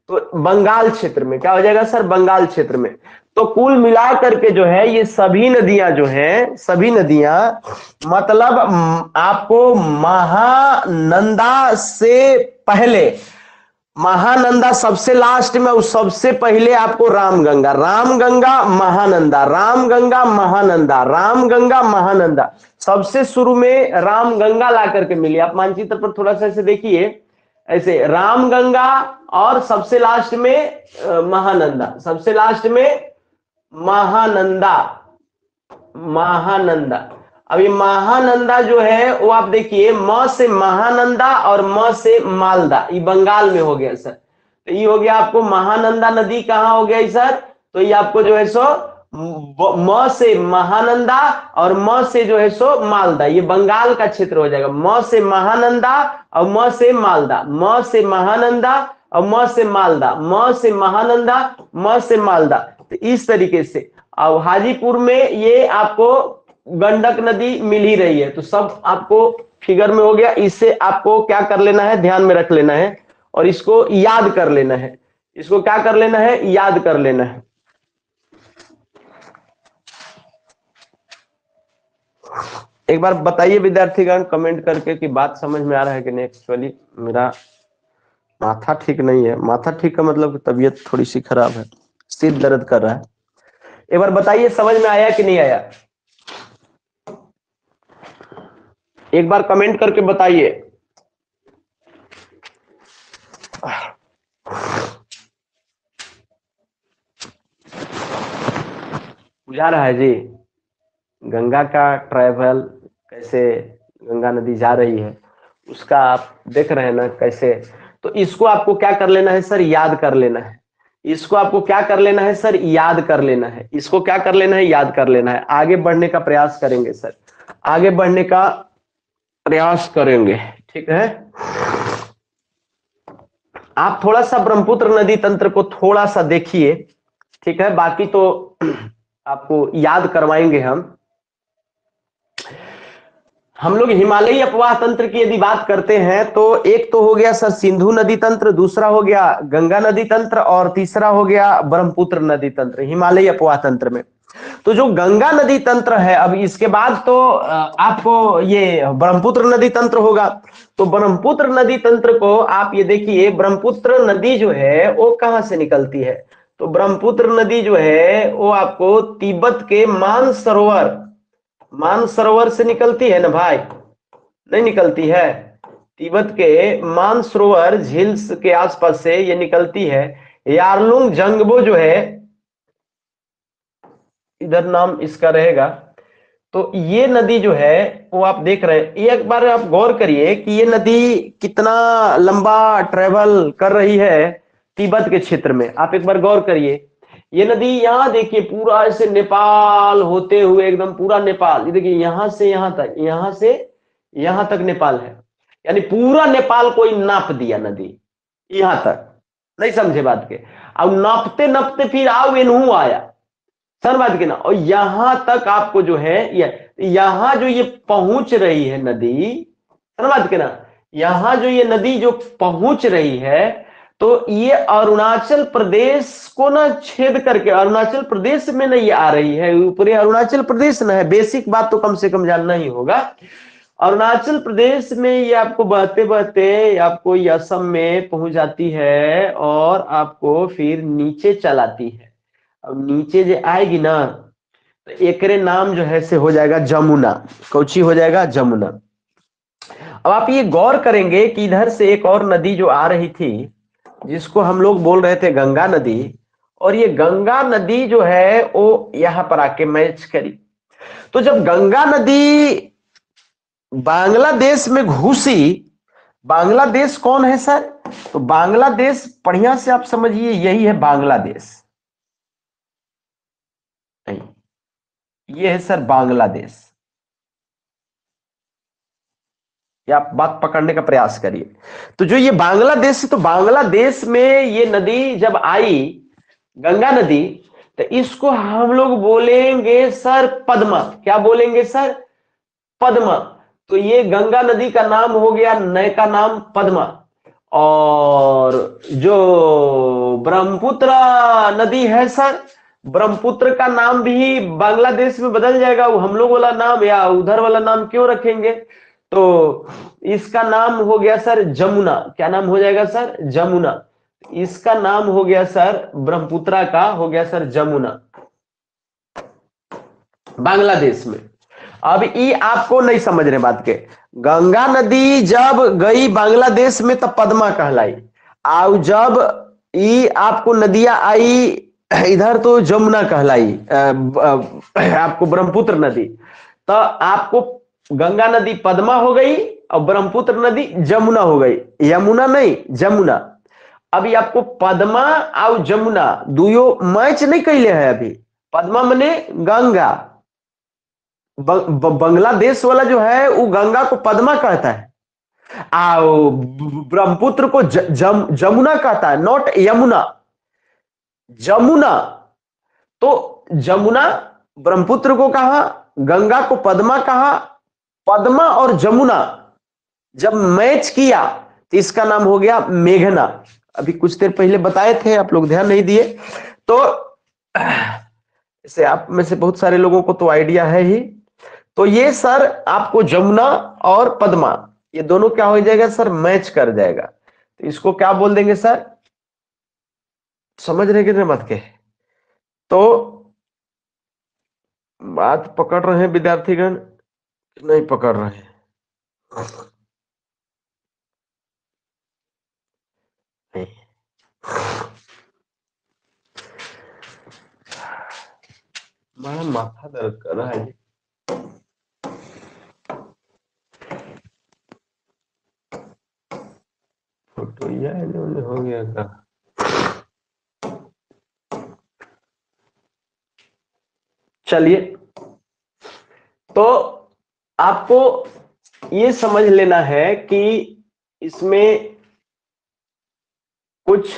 तो बंगाल क्षेत्र में क्या हो जाएगा सर? बंगाल क्षेत्र में। तो कुल मिला करके जो है ये सभी नदियां जो हैं, सभी नदियां मतलब आपको महानंदा से पहले, महानंदा सबसे लास्ट में, उस सबसे पहले आपको रामगंगा, रामगंगा महानंदा, रामगंगा महानंदा, रामगंगा महानंदा, सबसे शुरू में रामगंगा ला करके मिली। आप मानचित्र पर थोड़ा सा ऐसे देखिए, ऐसे रामगंगा, और सबसे लास्ट में महानंदा, सबसे लास्ट में महानंदा, महानंदा। अब ये महानंदा जो है वो आप देखिए, म से महानंदा और म से मालदा, ये बंगाल में हो गया सर। तो ये हो गया आपको महानंदा नदी कहाँ हो गया सर? तो ये आपको जो है सो म से महानंदा और म से जो है सो मालदा, ये बंगाल का क्षेत्र हो जाएगा। म से महानंदा और म से मालदा, म से महानंदा और म से मालदा, म से महानंदा, म से मालदा। तो इस तरीके से अब हाजीपुर में ये आपको गंडक नदी मिल ही रही है। तो सब आपको फिगर में हो गया। इससे आपको क्या कर लेना है? ध्यान में रख लेना है, और इसको याद कर लेना है। इसको क्या कर लेना है? याद कर लेना है। एक बार बताइए विद्यार्थीगण कमेंट करके कि बात समझ में आ रहा है कि नहीं। एक्चुअली मेरा माथा ठीक नहीं है। माथा ठीक का मतलब तबीयत थोड़ी सी खराब है, सिर दर्द कर रहा है। एक बार बताइए समझ में आया कि नहीं आया? एक बार कमेंट करके बताइए। बुझा रहा है जी? गंगा का ट्रैवल कैसे गंगा नदी जा रही है उसका आप देख रहे हैं ना कैसे। तो इसको आपको क्या कर लेना है सर? याद कर लेना है। इसको आपको क्या कर लेना है सर? याद कर लेना है। इसको क्या कर लेना है? याद कर लेना है। आगे बढ़ने का प्रयास करेंगे सर, आगे बढ़ने का प्रयास करेंगे, ठीक है। आप थोड़ा सा ब्रह्मपुत्र नदी तंत्र को थोड़ा सा देखिए, ठीक है। बाकी तो आपको याद करवाएंगे हम। हम लोग हिमालयी अपवाह तंत्र की यदि बात करते हैं तो एक तो हो गया सर सिंधु नदी तंत्र, दूसरा हो गया गंगा नदी तंत्र और तीसरा हो गया ब्रह्मपुत्र नदी तंत्र हिमालयी अपवाह तंत्र में। तो जो गंगा नदी तंत्र है, अब इसके बाद तो आपको ये ब्रह्मपुत्र नदी तंत्र होगा। तो ब्रह्मपुत्र नदी तंत्र को आप ये देखिए, ब्रह्मपुत्र नदी जो है वो कहां से निकलती है? तो ब्रह्मपुत्र नदी जो है वो आपको तिब्बत के मानसरोवर से निकलती है ना भाई? नहीं निकलती है? तिब्बत के मानसरोवर झील के आसपास से ये निकलती है। यारलुंग जंगबो जो है, इधर नाम इसका रहेगा। तो ये नदी जो है वो आप देख रहे हैं, एक बार आप गौर करिए कि ये नदी कितना लंबा ट्रेवल कर रही है तिब्बत के क्षेत्र में। आप एक बार गौर करिए, ये नदी यहाँ देखिए पूरा ऐसे नेपाल होते हुए एकदम पूरा नेपाल, ये देखिए यहां से यहां तक, यहां से यहां तक नेपाल है, यानी पूरा नेपाल कोई नाप दिया नदी यहां तक। नहीं समझे बात के? अब नापते नापते फिर आओ एनहू आया, सर बात की ना। और यहां तक आपको जो है यहां जो ये पहुंच रही है नदी, सर बात की ना, यहां जो ये नदी जो पहुंच रही है, तो ये अरुणाचल प्रदेश को ना छेद करके अरुणाचल प्रदेश में नहीं आ रही है, ऊपरी अरुणाचल प्रदेश ना है। बेसिक बात तो कम से कम जानना ही होगा। अरुणाचल प्रदेश में ये आपको बहते बहते आपको ये असम में पहुंच जाती है और आपको फिर नीचे चलाती है। अब नीचे जो आएगी ना तो एकरे नाम जो है से हो जाएगा जमुना। कौची हो जाएगा? जमुना। अब आप ये गौर करेंगे कि इधर से एक और नदी जो आ रही थी जिसको हम लोग बोल रहे थे गंगा नदी, और ये गंगा नदी जो है वो यहां पर आके मैच करी। तो जब गंगा नदी बांग्लादेश में घुसी, बांग्लादेश कौन है सर? तो बांग्लादेश बढ़िया से आप समझिए, यही है बांग्लादेश। ये है सर बांग्लादेश। ये आप बात पकड़ने का प्रयास करिए। तो जो ये बांग्लादेश, तो बांग्लादेश में ये नदी जब आई गंगा नदी, तो इसको हम लोग बोलेंगे सर पद्मा। क्या बोलेंगे सर? पद्मा। तो ये गंगा नदी का नाम हो गया, नए का नाम पद्मा। और जो ब्रह्मपुत्र नदी है सर, ब्रह्मपुत्र का नाम भी बांग्लादेश में बदल जाएगा। वो हम लोग वाला नाम या उधर वाला नाम क्यों रखेंगे? तो इसका नाम हो गया सर जमुना। क्या नाम हो जाएगा सर? जमुना। इसका नाम हो गया सर ब्रह्मपुत्र का हो गया सर जमुना, बांग्लादेश में। अब ये आपको नहीं समझ रहे बात के। गंगा नदी जब गई बांग्लादेश में तब पद्मा कहलाई, और जब ये आपको नदियां आई इधर तो जमुना कहलाई, आपको ब्रह्मपुत्र नदी। तो आपको गंगा नदी पद्मा हो गई और ब्रह्मपुत्र नदी जमुना हो गई, यमुना नहीं जमुना। अभी आपको पद्मा और जमुना दुयो मैच नहीं कैले है अभी। पद्मा मने गंगा, बांग्लादेश वाला जो है वो गंगा को पद्मा कहता है, आओ ब्रह्मपुत्र को जमुना कहता है, नॉट यमुना, जमुना। तो जमुना ब्रह्मपुत्र को कहा, गंगा को पद्मा कहा। पद्मा और जमुना जब मैच किया तो इसका नाम हो गया मेघना। अभी कुछ देर पहले बताए थे, आप लोग ध्यान नहीं दिए। तो इसे आप में से बहुत सारे लोगों को तो आइडिया है ही। तो ये सर आपको जमुना और पद्मा ये दोनों क्या हो जाएगा सर? मैच कर जाएगा। तो इसको क्या बोल देंगे सर? समझ रहे कितने मत के? तो बात पकड़ रहे हैं विद्यार्थीगण? नहीं पकड़ रहे हैं? नहीं। बड़ा माथा दर्द कर रहा है। फोटो यह हो गया का? चलिए, तो आपको ये समझ लेना है कि इसमें कुछ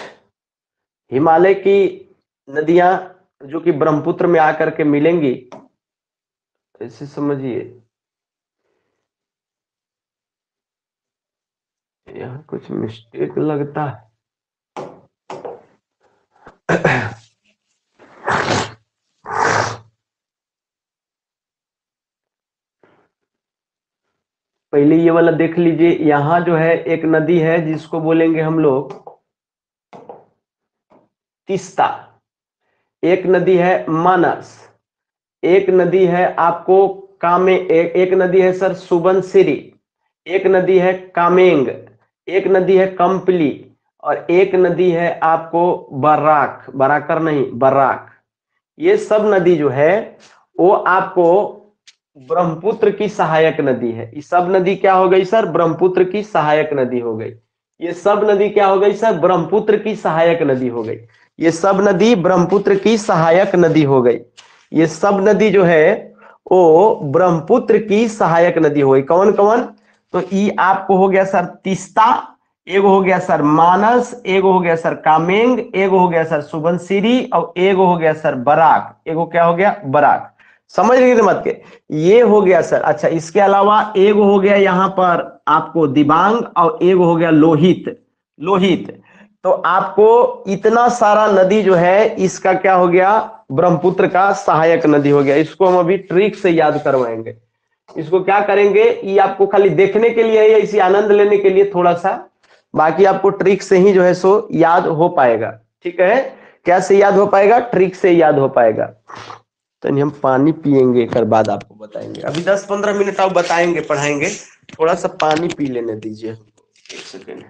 हिमालय की नदियां जो कि ब्रह्मपुत्र में आकर के मिलेंगी, ऐसे समझिए। यहाँ कुछ मिस्टेक लगता है। पहले ये वाला देख लीजिए, यहाँ जो है एक नदी है जिसको बोलेंगे हम लोग तीस्ता, एक नदी है मानस, एक नदी है आपको एक नदी है सर सुबनसिरी, एक नदी है कामेंग, एक नदी है कंपली, और एक नदी है आपको बराक, बराकर नहीं बराक। ये सब नदी जो है वो आपको ब्रह्मपुत्र की सहायक नदी है। ये सब नदी क्या हो गई सर? ब्रह्मपुत्र की सहायक नदी हो गई। ये सब नदी क्या हो गई सर? ब्रह्मपुत्र की सहायक नदी हो गई। ये सब नदी ब्रह्मपुत्र की सहायक नदी हो गई। ये सब नदी जो है वो ब्रह्मपुत्र की सहायक नदी हो गई। कौन कौन? तो ये आपको हो गया सर तीस्ता, एगो हो गया सर मानस, एगो हो गया सर कामेंग, एगो हो गया सर सुबनसिरी, और एगो हो गया सर बराक। एगो क्या हो गया? बराक। समझ लीजिए मत के, ये हो गया सर। अच्छा, इसके अलावा एगो हो गया यहाँ पर आपको दिबांग, और एगो हो गया लोहित। लोहित तो आपको इतना सारा नदी जो है इसका क्या हो गया? ब्रह्मपुत्र का सहायक नदी हो गया। इसको हम अभी ट्रिक से याद करवाएंगे। इसको क्या करेंगे, ये आपको खाली देखने के लिए है, इसी आनंद लेने के लिए थोड़ा सा, बाकी आपको ट्रिक से ही जो है सो याद हो पाएगा। ठीक है, कैसे याद हो पाएगा? ट्रिक से याद हो पाएगा। तो हम पानी पियेंगे, एक बाद आपको बताएंगे। अभी 10-15 मिनट आप बताएंगे, पढ़ाएंगे, थोड़ा सा पानी पी लेने दीजिए। एक सेकेंड।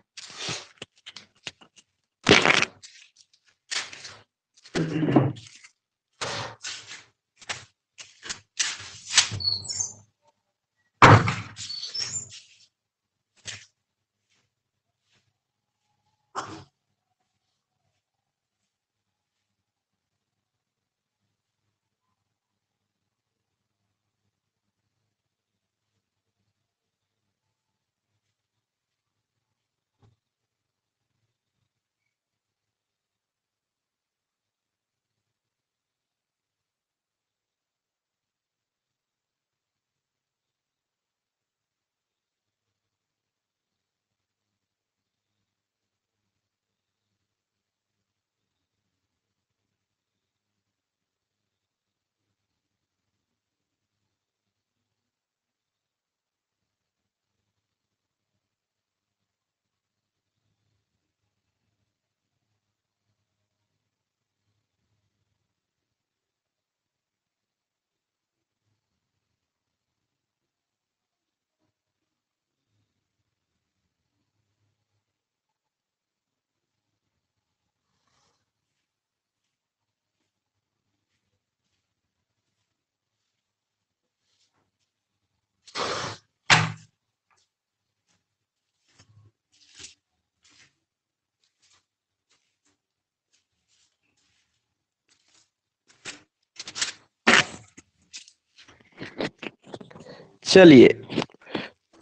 चलिए,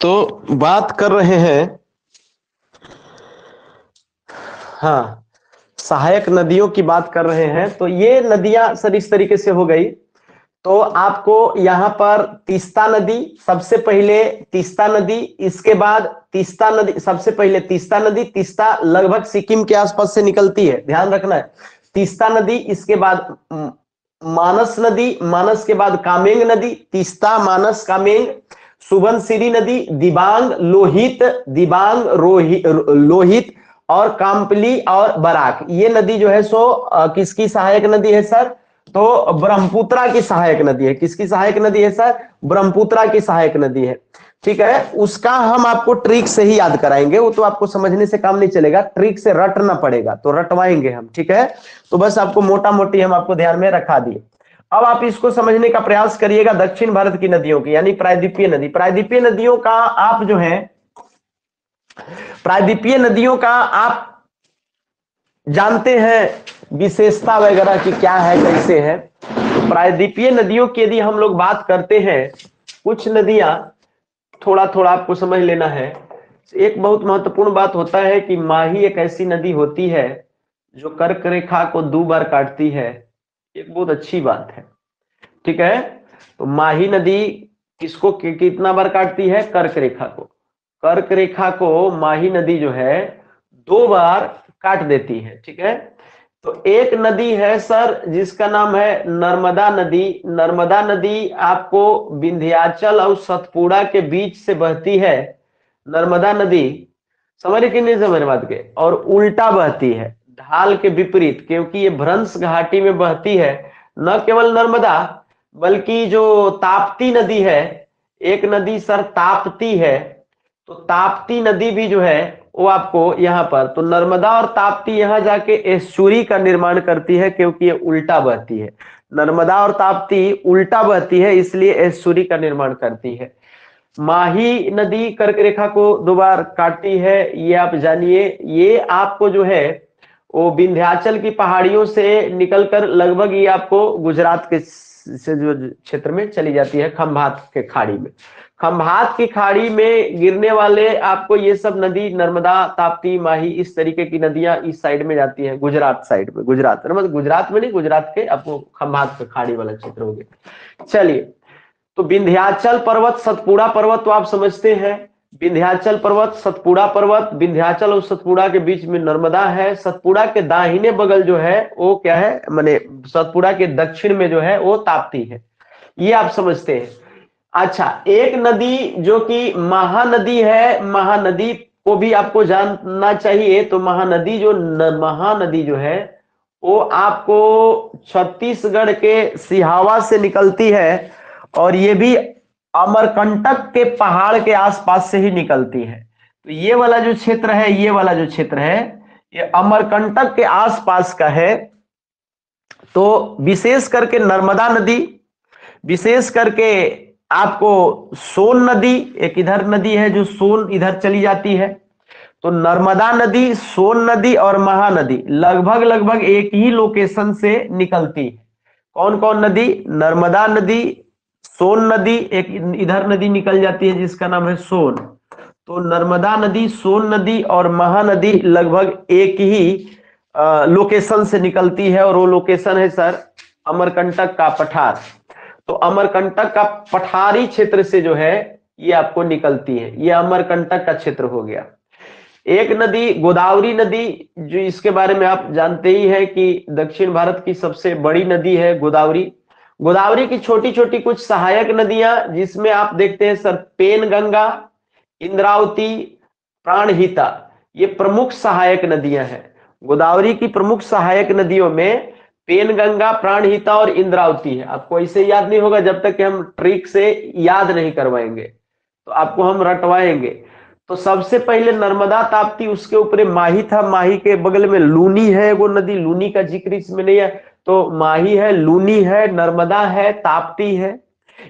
तो बात कर रहे हैं, हाँ, सहायक नदियों की बात कर रहे हैं। तो ये नदियां सर इस तरीके से हो गई। तो आपको यहाँ पर तीस्ता नदी, सबसे पहले तीस्ता नदी, इसके बाद तीस्ता नदी, सबसे पहले तीस्ता नदी, तीस्ता लगभग सिक्किम के आसपास से निकलती है, ध्यान रखना है। तीस्ता नदी, इसके बाद मानस नदी, मानस के बाद कामेंग नदी, तीस्ता मानस कामेंग, सुबनसिरी नदी, दिबांग लोहित, दिबांग लोहित, और काम्पली और बराक। ये नदी जो है सो किसकी सहायक नदी है सर? तो ब्रह्मपुत्रा की सहायक नदी है। किसकी सहायक नदी है सर? ब्रह्मपुत्रा की सहायक नदी है। ठीक है, उसका हम आपको ट्रिक से ही याद कराएंगे, वो तो आपको समझने से काम नहीं चलेगा, ट्रिक से रटना पड़ेगा, तो रटवाएंगे हम। ठीक है, तो बस आपको मोटा मोटी हम आपको ध्यान में रखा दिए। अब आप इसको समझने का प्रयास करिएगा दक्षिण भारत की नदियों की, यानी प्रायद्वीपीय नदी। प्रायद्वीपीय नदियों का आप जो है, प्रायद्वीपीय नदियों का आप जानते हैं विशेषता वगैरह की क्या है, कैसे है। प्रायद्वीपीय नदियों की यदि हम लोग बात करते हैं, कुछ नदियां थोड़ा थोड़ा आपको समझ लेना है। एक बहुत महत्वपूर्ण बात होता है कि माही एक ऐसी नदी होती है जो कर्क रेखा को 2 बार काटती है। एक बहुत अच्छी बात है। ठीक है, तो माही नदी किसको कितना बार काटती है? कर्क रेखा को। कर्क रेखा को माही नदी जो है 2 बार काट देती है, ठीक है। तो एक नदी है सर जिसका नाम है नर्मदा नदी। नर्मदा नदी आपको विंध्याचल और सतपुड़ा के बीच से बहती है। नर्मदा नदी समझ रहे कि नहीं समझ रहे बात के, और उल्टा बहती है ढाल के विपरीत, क्योंकि ये भ्रंश घाटी में बहती है। न केवल नर्मदा बल्कि जो ताप्ती नदी है, एक नदी सर ताप्ती है, तो ताप्ती नदी भी जो है वो आपको यहाँ पर, तो नर्मदा और ताप्ती यहाँ जाके एस्चुरी का निर्माण करती है, क्योंकि ये उल्टा बहती है। नर्मदा और ताप्ती उल्टा बहती है, इसलिए एस्चुरी का निर्माण करती है। माही नदी कर्क रेखा को 2 बार काटती है, ये आप जानिए। ये आपको जो है वो विंध्याचल की पहाड़ियों से निकलकर लगभग ये आपको गुजरात के से जो क्षेत्र में चली जाती है, खंभात के खाड़ी में। खंभात की खाड़ी में गिरने वाले आपको ये सब नदी नर्मदा, ताप्ती, माही, इस तरीके की नदियां इस साइड में जाती है, गुजरात साइड में। गुजरात मतलब गुजरात में नहीं, गुजरात के आपको खंभात के खाड़ी वाला क्षेत्र हो गया। चलिए, तो विंध्याचल पर्वत, सतपुड़ा पर्वत तो आप समझते हैं। विंध्याचल पर्वत, सतपुड़ा पर्वत, विंध्याचल और सतपुड़ा के बीच में नर्मदा है। सतपुड़ा के दाहिने बगल जो है वो क्या है, माने सतपुड़ा के दक्षिण में जो है वो ताप्ती है, ये आप समझते हैं। अच्छा, एक नदी जो कि महानदी है, महानदी को भी आपको जानना चाहिए। तो महानदी जो है वो आपको छत्तीसगढ़ के सिहावा से निकलती है, और ये भी अमरकंटक के पहाड़ के आसपास से ही निकलती है। तो ये वाला जो क्षेत्र है, ये वाला जो क्षेत्र है, ये अमरकंटक के आसपास का है। तो विशेष करके नर्मदा नदी, विशेष करके आपको सोन नदी, एक इधर नदी है जो सोन इधर चली जाती है। तो नर्मदा नदी, सोन नदी और महानदी लगभग लगभग एक ही लोकेशन से निकलती है। कौन कौन नदी? नर्मदा नदी, सोन नदी, एक इधर नदी निकल जाती है जिसका नाम है सोन। तो नर्मदा नदी, सोन नदी और महानदी लगभग एक ही लोकेशन से निकलती है, और वो लोकेशन है सर अमरकंटक का पठार। तो अमरकंटक का पठारी क्षेत्र से जो है ये आपको निकलती है, ये अमरकंटक का क्षेत्र हो गया। एक नदी गोदावरी नदी, जो इसके बारे में आप जानते ही हैं कि दक्षिण भारत की सबसे बड़ी नदी है गोदावरी। गोदावरी की छोटी छोटी कुछ सहायक नदियां, जिसमें आप देखते हैं सर पेन गंगा, इंद्रावती, प्राणहिता, ये प्रमुख सहायक नदियां हैं। गोदावरी की प्रमुख सहायक नदियों में पेन गंगा, प्राणहिता और इंद्रावती है। आपको ऐसे याद नहीं होगा जब तक कि हम ट्रिक से याद नहीं करवाएंगे, तो आपको हम रटवाएंगे। तो सबसे पहले नर्मदा, ताप्ती, उसके ऊपर माही था। माही के बगल में लूनी है, वो नदी, लूनी का जिक्र इसमें नहीं है। तो माही है, लूनी है, नर्मदा है, ताप्ती है।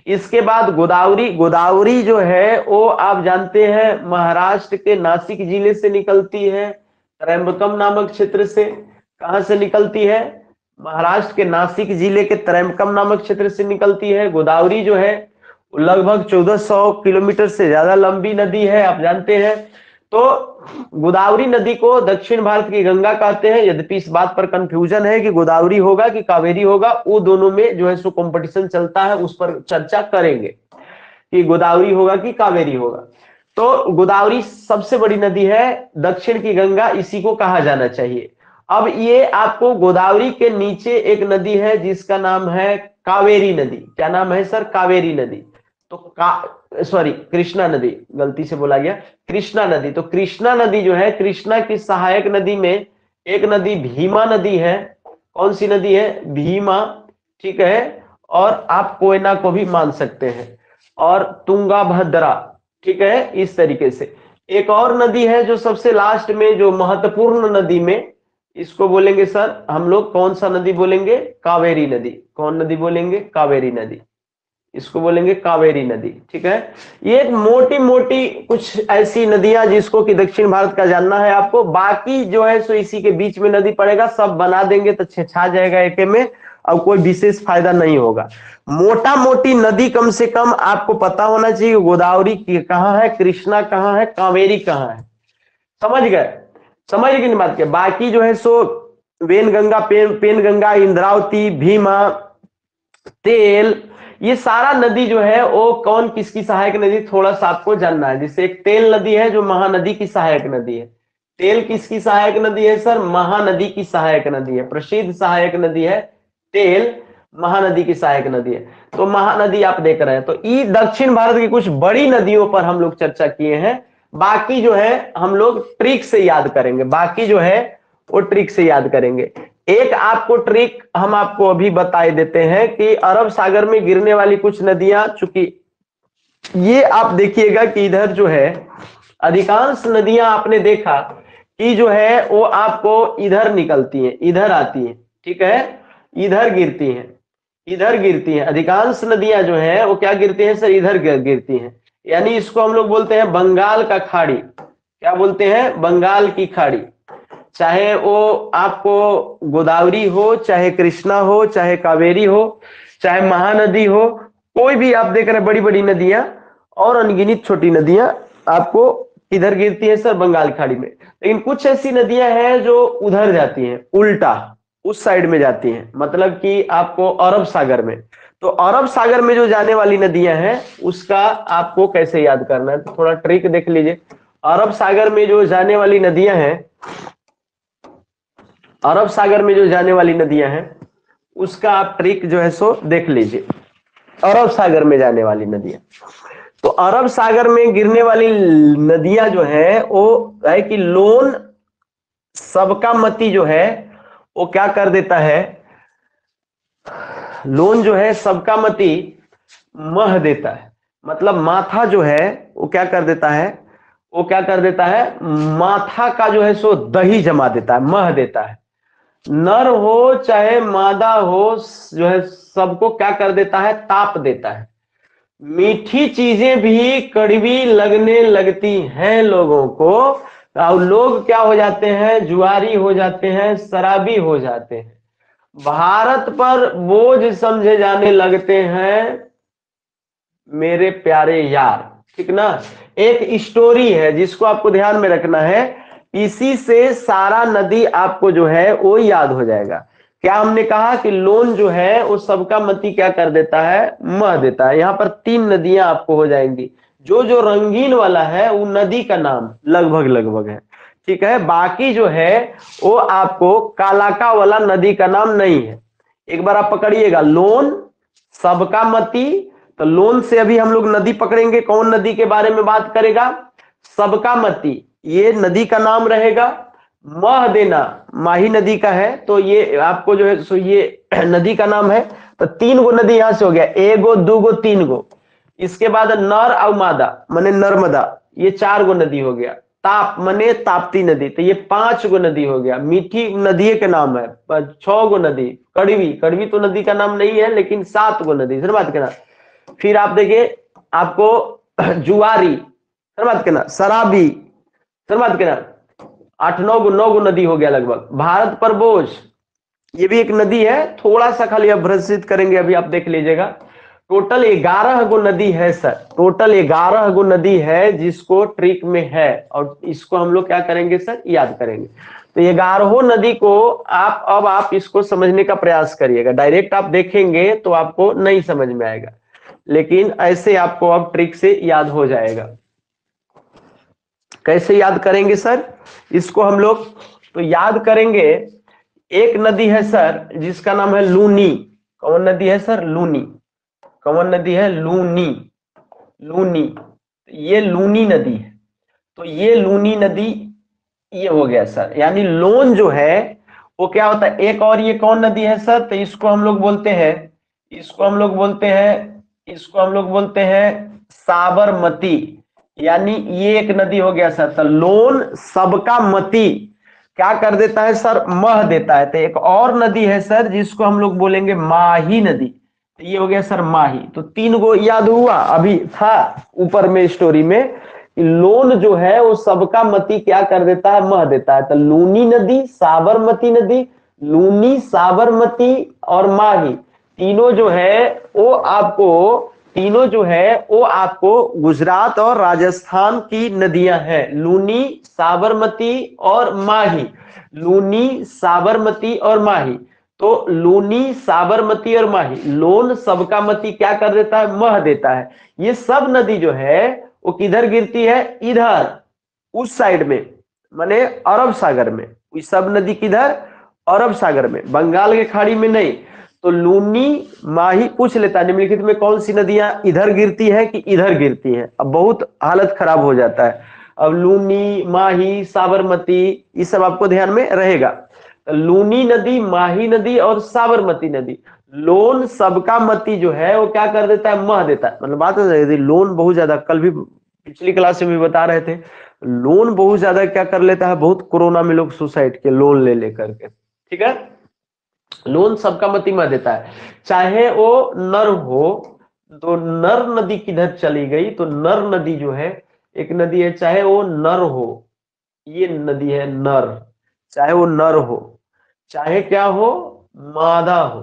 इसके बाद गोदावरी। गोदावरी जो है वो आप जानते हैं महाराष्ट्र के नासिक जिले से निकलती है, त्रयंबकम नामक क्षेत्र से। कहां से निकलती है? महाराष्ट्र के नासिक जिले के त्रयंबकम नामक क्षेत्र से निकलती है। गोदावरी जो है लगभग 1400 किलोमीटर से ज्यादा लंबी नदी है, आप जानते हैं। तो गोदावरी नदी को दक्षिण भारत की गंगा कहते हैं। यद्यपि इस बात पर कंफ्यूजन है कि गोदावरी होगा कि कावेरी होगा, वो दोनों में जो है सो कंपटीशन चलता है, उस पर चर्चा करेंगे कि गोदावरी होगा कि कावेरी होगा। तो गोदावरी सबसे बड़ी नदी है, दक्षिण की गंगा इसी को कहा जाना चाहिए। अब ये आपको गोदावरी के नीचे एक नदी है जिसका नाम है कावेरी नदी। क्या नाम है सर? कावेरी नदी। तो सॉरी, कृष्णा नदी, गलती से बोला गया, कृष्णा नदी। तो कृष्णा नदी जो है, कृष्णा की सहायक नदी में एक नदी भीमा नदी है। कौन सी नदी है? भीमा, ठीक है। और आप कोयना को भी मान सकते हैं, और तुंगाभद्रा, ठीक है। इस तरीके से एक और नदी है जो सबसे लास्ट में, जो महत्वपूर्ण नदी में, इसको बोलेंगे सर हम लोग, कौन सा नदी बोलेंगे? कावेरी नदी। कौन नदी बोलेंगे? कावेरी नदी। इसको बोलेंगे कावेरी नदी, ठीक है। ये एक मोटी मोटी कुछ ऐसी नदियां जिसको कि दक्षिण भारत का जानना है आपको। बाकी जो है सो इसी के बीच में नदी पड़ेगा, सब बना देंगे तो छेछा जाएगा एके में, अब कोई विशेष फायदा नहीं होगा। मोटा मोटी नदी कम से कम आपको पता होना चाहिए। गोदावरी कहाँ है, कृष्णा कहाँ है, कावेरी कहाँ है, समझ गए? समझ गए बात के? बाकी जो है सो वेन गंगा, पेन गंगा, इंद्रावती, भीमा, तेल, ये सारा नदी जो है वो कौन किसकी सहायक नदी, थोड़ा सा आपको जानना है। जैसे एक तेल नदी है जो महानदी की सहायक नदी है। तेल किसकी सहायक नदी है सर, महानदी की सहायक नदी है, प्रसिद्ध सहायक नदी है तेल, महानदी की सहायक नदी है। तो महानदी आप देख रहे हैं। तो ये दक्षिण भारत की कुछ बड़ी नदियों पर हम लोग चर्चा किए हैं। बाकी जो है हम लोग ट्रिक से याद करेंगे, बाकी जो है वो ट्रिक से याद करेंगे। एक आपको ट्रिक हम आपको अभी बताए देते हैं कि अरब सागर में गिरने वाली कुछ नदियां, चूंकि ये आप देखिएगा कि इधर जो है अधिकांश नदियां आपने देखा कि जो है वो आपको इधर निकलती हैं, इधर आती हैं, ठीक है, इधर गिरती हैं, इधर गिरती हैं। अधिकांश नदियां जो है वो क्या गिरती हैं सर, इधर गिरती हैं। यानी इसको हम लोग बोलते हैं बंगाल का खाड़ी। क्या बोलते हैं, बंगाल की खाड़ी। चाहे वो आपको गोदावरी हो, चाहे कृष्णा हो, चाहे कावेरी हो, चाहे महानदी हो, कोई भी आप देख रहे हैं बड़ी बड़ी नदियां और अनगिनत छोटी नदियां आपको इधर गिरती है सर, बंगाल खाड़ी में। लेकिन कुछ ऐसी नदियां हैं जो उधर जाती हैं, उल्टा उस साइड में जाती हैं, मतलब कि आपको अरब सागर में। तो अरब सागर में जो जाने वाली नदियां हैं उसका आपको कैसे याद करना है, तो थोड़ा ट्रिक देख लीजिए। अरब सागर में जो जाने वाली नदियां हैं, अरब सागर में जो जाने वाली नदियां हैं उसका आप ट्रिक जो है सो देख लीजिए। अरब सागर में जाने वाली नदियां, तो अरब सागर में गिरने वाली नदियां जो है वो है कि लोन सबका मती जो है वो क्या कर देता है, लोन जो है सबका मती मह देता है। मतलब माथा जो है वो क्या कर देता है, वो क्या कर देता है, माथा का जो है सो दही जमा देता है, मह देता है। नर हो चाहे मादा हो जो है सबको क्या कर देता है, ताप देता है। मीठी चीजें भी कड़वी लगने लगती हैं लोगों को, और लोग क्या हो जाते हैं, जुआरी हो जाते हैं, शराबी हो जाते हैं, भारत पर बोझ समझे जाने लगते हैं मेरे प्यारे यार, ठीक ना। एक स्टोरी है जिसको आपको ध्यान में रखना है, इसी से सारा नदी आपको जो है वो याद हो जाएगा। क्या हमने कहा कि लोन जो है वो सबका मती क्या कर देता है, मह देता है। यहाँ पर 3 नदियां आपको हो जाएंगी। जो जो रंगीन वाला है वो नदी का नाम लगभग लगभग है, ठीक है। बाकी जो है वो आपको कालाका वाला नदी का नाम नहीं है। एक बार आप पकड़िएगा, लोन सबका मती, तो लोन से अभी हम लोग नदी पकड़ेंगे, कौन नदी के बारे में बात करेगा, सबका मती, ये नदी का नाम रहेगा। मह देना माही नदी का है, तो ये आपको जो है सो ये नदी का नाम है। तो 3 गो नदी यहां से हो गया, एगो दूगो 3 गो। इसके बाद नर और मादा माने नर्मदा, ये 4 गो नदी हो गया। ताप माने ताप्ती नदी, तो ये 5 गो नदी हो गया। मीठी नदी के नाम है 6 गो नदी। कड़वी, कड़वी तो नदी का नाम नहीं है लेकिन 7 गो नदी, सर बात करना। फिर आप देखिए आपको जुआरी, सर बात करना, शराबी, सर बात करना, 9 गो नदी हो गया लगभग। भारत पर बोझ, ये भी एक नदी है, थोड़ा सा खाली अभ्रसित करेंगे, अभी आप देख लीजिएगा। टोटल 11 गो नदी है सर, टोटल 11 गो नदी है जिसको ट्रिक में है, और इसको हम लोग क्या करेंगे सर, याद करेंगे। तो 11 नदी को आप इसको समझने का प्रयास करिएगा। डायरेक्ट आप देखेंगे तो आपको नहीं समझ में आएगा, लेकिन ऐसे आपको अब ट्रिक से याद हो जाएगा। कैसे याद करेंगे सर इसको हम लोग, तो याद करेंगे। एक नदी है सर जिसका नाम है लूनी। कौन नदी है सर, लूनी। कौन नदी है, लूनी, लूनी, ये लूनी नदी है। तो ये लूनी नदी ये हो गया सर, यानी लोन जो है वो क्या होता है। एक और ये कौन नदी है सर, तो इसको हम लोग बोलते हैं, इसको हम लोग बोलते हैं, इसको हम लोग बोलते हैं साबरमती। यानी ये एक नदी हो गया सर। तो लोन सबका मती क्या कर देता है सर, मह देता है। तो एक और नदी है सर जिसको हम लोग बोलेंगे माही नदी, तो ये हो गया सर माही। तो 3 गो याद हुआ, अभी था ऊपर में स्टोरी में, लोन जो है वो सबका मती क्या कर देता है, मह देता है। तो लूनी नदी, साबरमती नदी, लूनी, साबरमती और माही, तीनों जो है वो आपको, तीनों जो है वो आपको गुजरात और राजस्थान की नदियां हैं। लूनी, साबरमती और माही, लूनी, साबरमती और माही। तो लूनी, साबरमती और माही, लोन सबका मती क्या कर देता है, मह देता है। ये सब नदी जो है वो किधर गिरती है, इधर उस साइड में, माने अरब सागर में। ये सब नदी किधर, अरब सागर में, बंगाल के खाड़ी में नहीं। तो लूनी, माही पूछ लेता है निम्नलिखित में कौन सी नदियां इधर गिरती है कि इधर गिरती है। अब बहुत हालत खराब हो जाता है। अब लूनी, माही, साबरमती, ये सब आपको ध्यान में रहेगा। लूनी नदी, माही नदी और साबरमती नदी, लोन सबका मती जो है वो क्या कर देता है, मह देता है। मतलब बात है, लोन बहुत ज्यादा, कल भी पिछली क्लास में भी बता रहे थे, लोन बहुत ज्यादा क्या कर लेता है, बहुत कोरोना में लोग सुसाइड के लोन ले लेकर के, ठीक है। लोन सबका मती मह देता है, चाहे वो नर हो। तो नर नदी किधर चली गई, तो नर नदी जो है, एक नदी है, चाहे वो नर हो, ये नदी है नर, चाहे वो नर हो, चाहे क्या हो, मादा हो।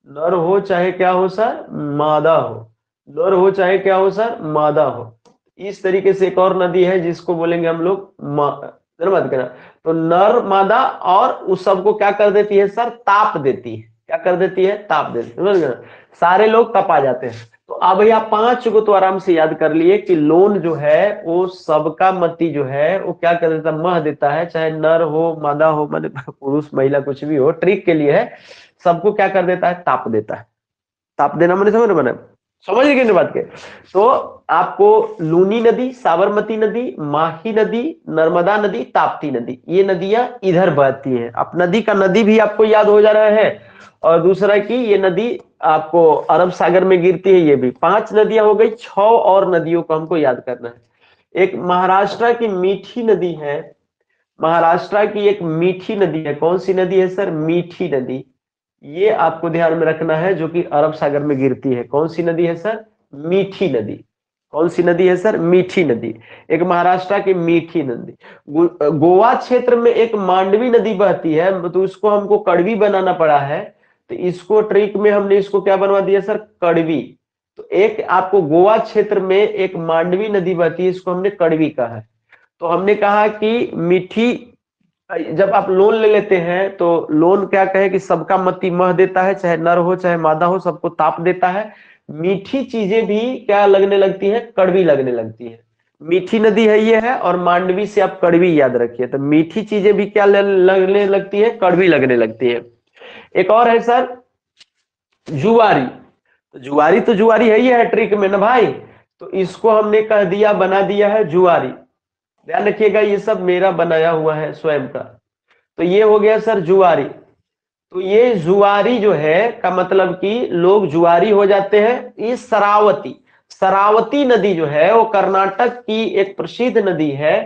नर हो चाहे क्या हो सर, मादा हो। नर हो चाहे क्या हो सर, मादा हो। इस तरीके से एक और नदी है जिसको बोलेंगे हम लोग मत करना। तो नर मादा, और उस सबको क्या कर देती है सर, ताप देती है। क्या कर देती है, ताप देती है, समझ गए। सारे लोग तपा जाते हैं। तो अब भैया 5 को तो आराम से याद कर लिए कि लोन जो है वो सबका मती जो है वो क्या कर देता, मह देता है, चाहे नर हो, मादा हो, माने पुरुष महिला कुछ भी हो, ट्रिक के लिए है, सबको क्या कर देता है, ताप देता है। ताप देना मैंने समझ मैंने समझ गए बात के। तो आपको लूनी नदी, साबरमती नदी, माही नदी, नर्मदा नदी, ताप्ती नदी, ये नदियां इधर बहती हैं। अब नदी का नदी भी आपको याद हो जा रहा है, और दूसरा कि ये नदी आपको अरब सागर में गिरती है। ये भी 5 नदियां हो गई, 6 और नदियों को हमको याद करना है। एक महाराष्ट्र की मीठी नदी है, महाराष्ट्र की एक मीठी नदी है। कौन सी नदी है सर, मीठी नदी। ये आपको ध्यान में रखना है, जो कि अरब सागर में गिरती है। कौन सी नदी है सर, मीठी नदी। कौन सी नदी है सर, मीठी नदी। एक महाराष्ट्र की मीठी नदी। गोवा क्षेत्र में एक मांडवी नदी बहती है, तो उसको हमको कड़वी बनाना पड़ा है। तो इसको ट्रिक में हमने इसको क्या बनवा दिया सर, कड़वी। तो एक आपको गोवा क्षेत्र में एक मांडवी नदी बहती है, इसको हमने कड़वी कहा है। तो हमने कहा कि मीठी, जब आप लोन ले लेते हैं तो लोन क्या कहे कि सबका मती मह देता है, चाहे नर हो चाहे मादा हो, सबको ताप देता है। मीठी चीजें भी क्या लगने लगती है, कड़वी लगने लगती है। मीठी नदी है ये है, और मांडवी से आप कड़वी याद रखिए। तो मीठी चीजें भी क्या लगने लगती है, कड़वी लगने लगती है। एक और है सर, जुआरी। तो जुआरी तो जुआरी है, ये है ट्रिक में ना भाई। तो इसको हमने कह दिया, बना दिया है जुआरी। ध्यान रखिएगा, ये सब मेरा बनाया हुआ है स्वयं का। तो ये हो गया सर जुआरी। तो ये जुआरी जो है का मतलब कि लोग जुआरी हो जाते हैं। ये शरावती, शरावती नदी जो है वो कर्नाटक की एक प्रसिद्ध नदी है।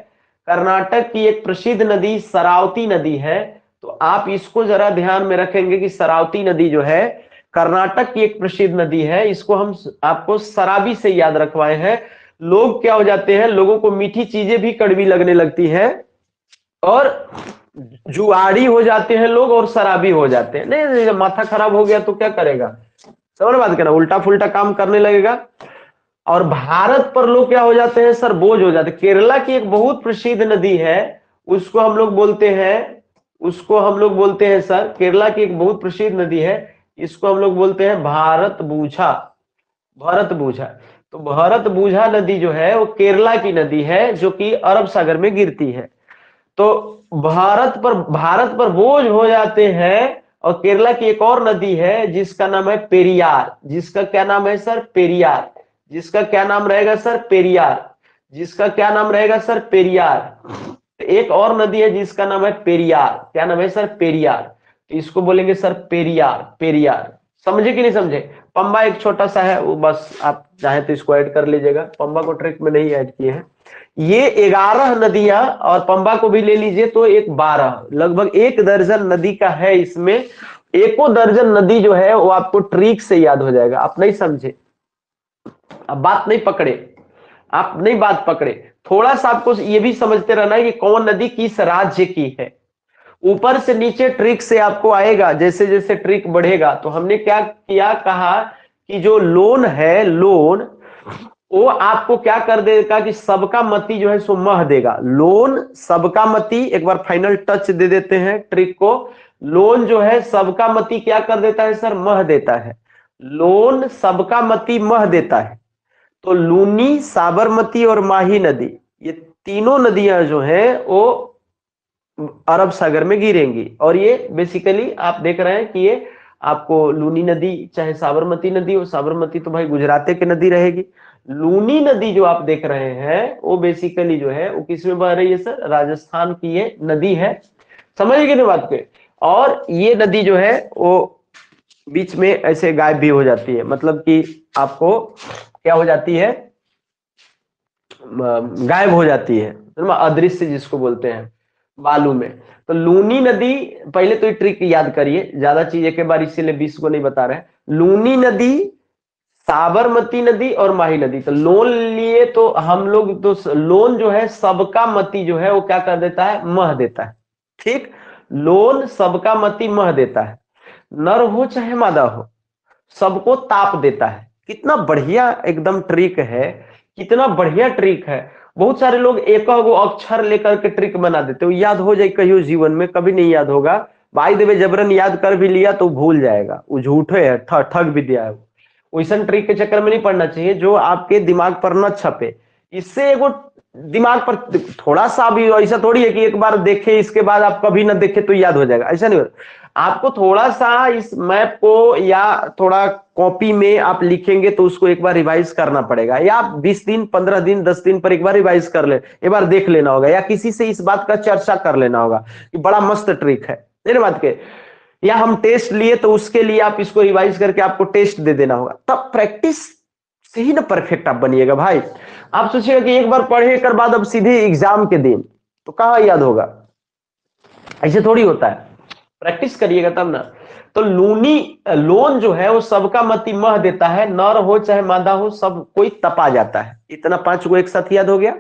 कर्नाटक की एक प्रसिद्ध नदी शरावती नदी है। तो आप इसको जरा ध्यान में रखेंगे कि शरावती नदी जो है कर्नाटक की एक प्रसिद्ध नदी है। इसको हम आपको शराबी से याद रखवाए हैं। लोग क्या हो जाते हैं, लोगों को मीठी चीजें भी कड़वी लगने लगती है, और जुआरी हो जाते हैं लोग, और शराबी हो जाते हैं। नहीं, माथा खराब हो गया तो क्या करेगा, समझ बात करना, उल्टा फुल्टा काम करने लगेगा। और भारत पर लोग क्या हो जाते हैं सर, बोझ हो जाते हैं। केरला की एक बहुत प्रसिद्ध नदी है, उसको हम लोग बोलते हैं, उसको हम लोग बोलते हैं सर, केरला की एक बहुत प्रसिद्ध नदी है, इसको हम लोग बोलते हैं भारत बूझा। भरत बूझा। तो भरत बूझा नदी जो है वो केरला की नदी है, जो कि अरब सागर में गिरती है। तो भारत पर बोझ हो जाते हैं। और केरला की एक और नदी है जिसका नाम है पेरियार। जिसका क्या नाम है सर, पेरियार। जिसका क्या नाम रहेगा सर, पेरियार। जिसका क्या नाम रहेगा सर, पेरियार। एक और नदी है जिसका नाम है पेरियार। क्या नाम है सर, पेरियार। तो इसको बोलेंगे सर पेरियार, पेरियार। समझे कि नहीं समझे। पंबा एक छोटा सा है, वो बस आप चाहे तो इसको ऐड कर लीजिएगा, पंबा को ट्रिक में नहीं ऐड किए हैं। ये 11 नदियां, और पंबा को भी ले लीजिए तो एक 12, लगभग 1 दर्जन नदी का है इसमें। एको दर्जन नदी जो है वो आपको ट्रिक से याद हो जाएगा। आप नहीं समझे, अब बात नहीं पकड़े, आप नहीं बात पकड़े। थोड़ा सा आपको ये भी समझते रहना है कि कौन नदी किस राज्य की है। ऊपर से नीचे ट्रिक से आपको आएगा, जैसे जैसे ट्रिक बढ़ेगा। तो हमने क्या किया, कहा कि जो लोन है, लोन वो आपको क्या कर देगा कि सबका मति जो है सो मह देगा। लोन सबका मति, एक बार फाइनल टच दे देते हैं ट्रिक को। लोन जो है सबका मति क्या कर देता है सर, मह देता है। लोन सबका मति मह देता है। तो लूनी, साबरमती और माही नदी, ये तीनों नदियां जो हैं वो अरब सागर में गिरेंगी। और ये बेसिकली आप देख रहे हैं कि ये आपको लूनी नदी, चाहे साबरमती नदी हो, साबरमती तो भाई गुजरात की नदी रहेगी। लूनी नदी जो आप देख रहे हैं वो बेसिकली जो है वो किसमें बह रही है सर, राजस्थान की ये नदी है। समझ गए ना बात पे। और ये नदी जो है वो बीच में ऐसे गायब भी हो जाती है, मतलब कि आपको क्या हो जाती है, गायब हो जाती है, अदृश्य जिसको बोलते हैं बालू में। तो लूनी नदी, पहले तो ये ट्रिक याद करिए, ज्यादा चीज एक बार इसीलिए 20 को नहीं बता रहे। लूनी नदी, साबरमती नदी और माही नदी। तो लोन लिए तो हम लोग तो लोन जो है सबका मती जो है वो क्या कर देता है, मह देता है। ठीक, लोन सबका मती मह देता है। नर हो चाहे मादा हो, सबको ताप देता है। कितना बढ़िया एकदम ट्रिक है, कितना बढ़िया ट्रिक है। बहुत सारे लोग एक अक्षर लेकर के ट्रिक बना देते हो, याद हो जाए कहियो, जीवन में कभी नहीं याद होगा। बाय द वे जबरन याद कर भी लिया तो भूल जाएगा, वो झूठे है, ठग भी दिया है। वैसन ट्रिक के चक्कर में नहीं पड़ना चाहिए जो आपके दिमाग पर न छपे। इससे एगो दिमाग पर थोड़ा सा भी, ऐसा थोड़ी है कि एक बार देखे इसके बाद आप कभी ना देखे तो याद हो जाएगा, ऐसा नहीं होता। आपको थोड़ा सा इस मैप को या थोड़ा कॉपी में आप लिखेंगे तो उसको एक बार रिवाइज करना पड़ेगा, या आप 20 दिन 15 दिन 10 दिन पर एक बार रिवाइज कर ले, एक बार देख लेना होगा, या किसी से इस बात का चर्चा कर लेना होगा कि बड़ा मस्त ट्रिक है मेरे बात के। या हम टेस्ट लिए तो उसके लिए आप इसको रिवाइज करके आपको टेस्ट दे देना होगा, तब प्रैक्टिस से ही ना परफेक्ट आप बनिएगा भाई। आप सोचिएगा कि एक बार पढ़े कर बाद अब सीधे एग्जाम के दिन तो कहां याद होगा, ऐसे थोड़ी होता है। प्रैक्टिस करिएगा तब ना। तो लूनी लोन जो है वो सबका मति मह देता है, नर हो चाहे मादा हो सब कोई तपा जाता है। इतना 5 को एक साथ याद हो गया,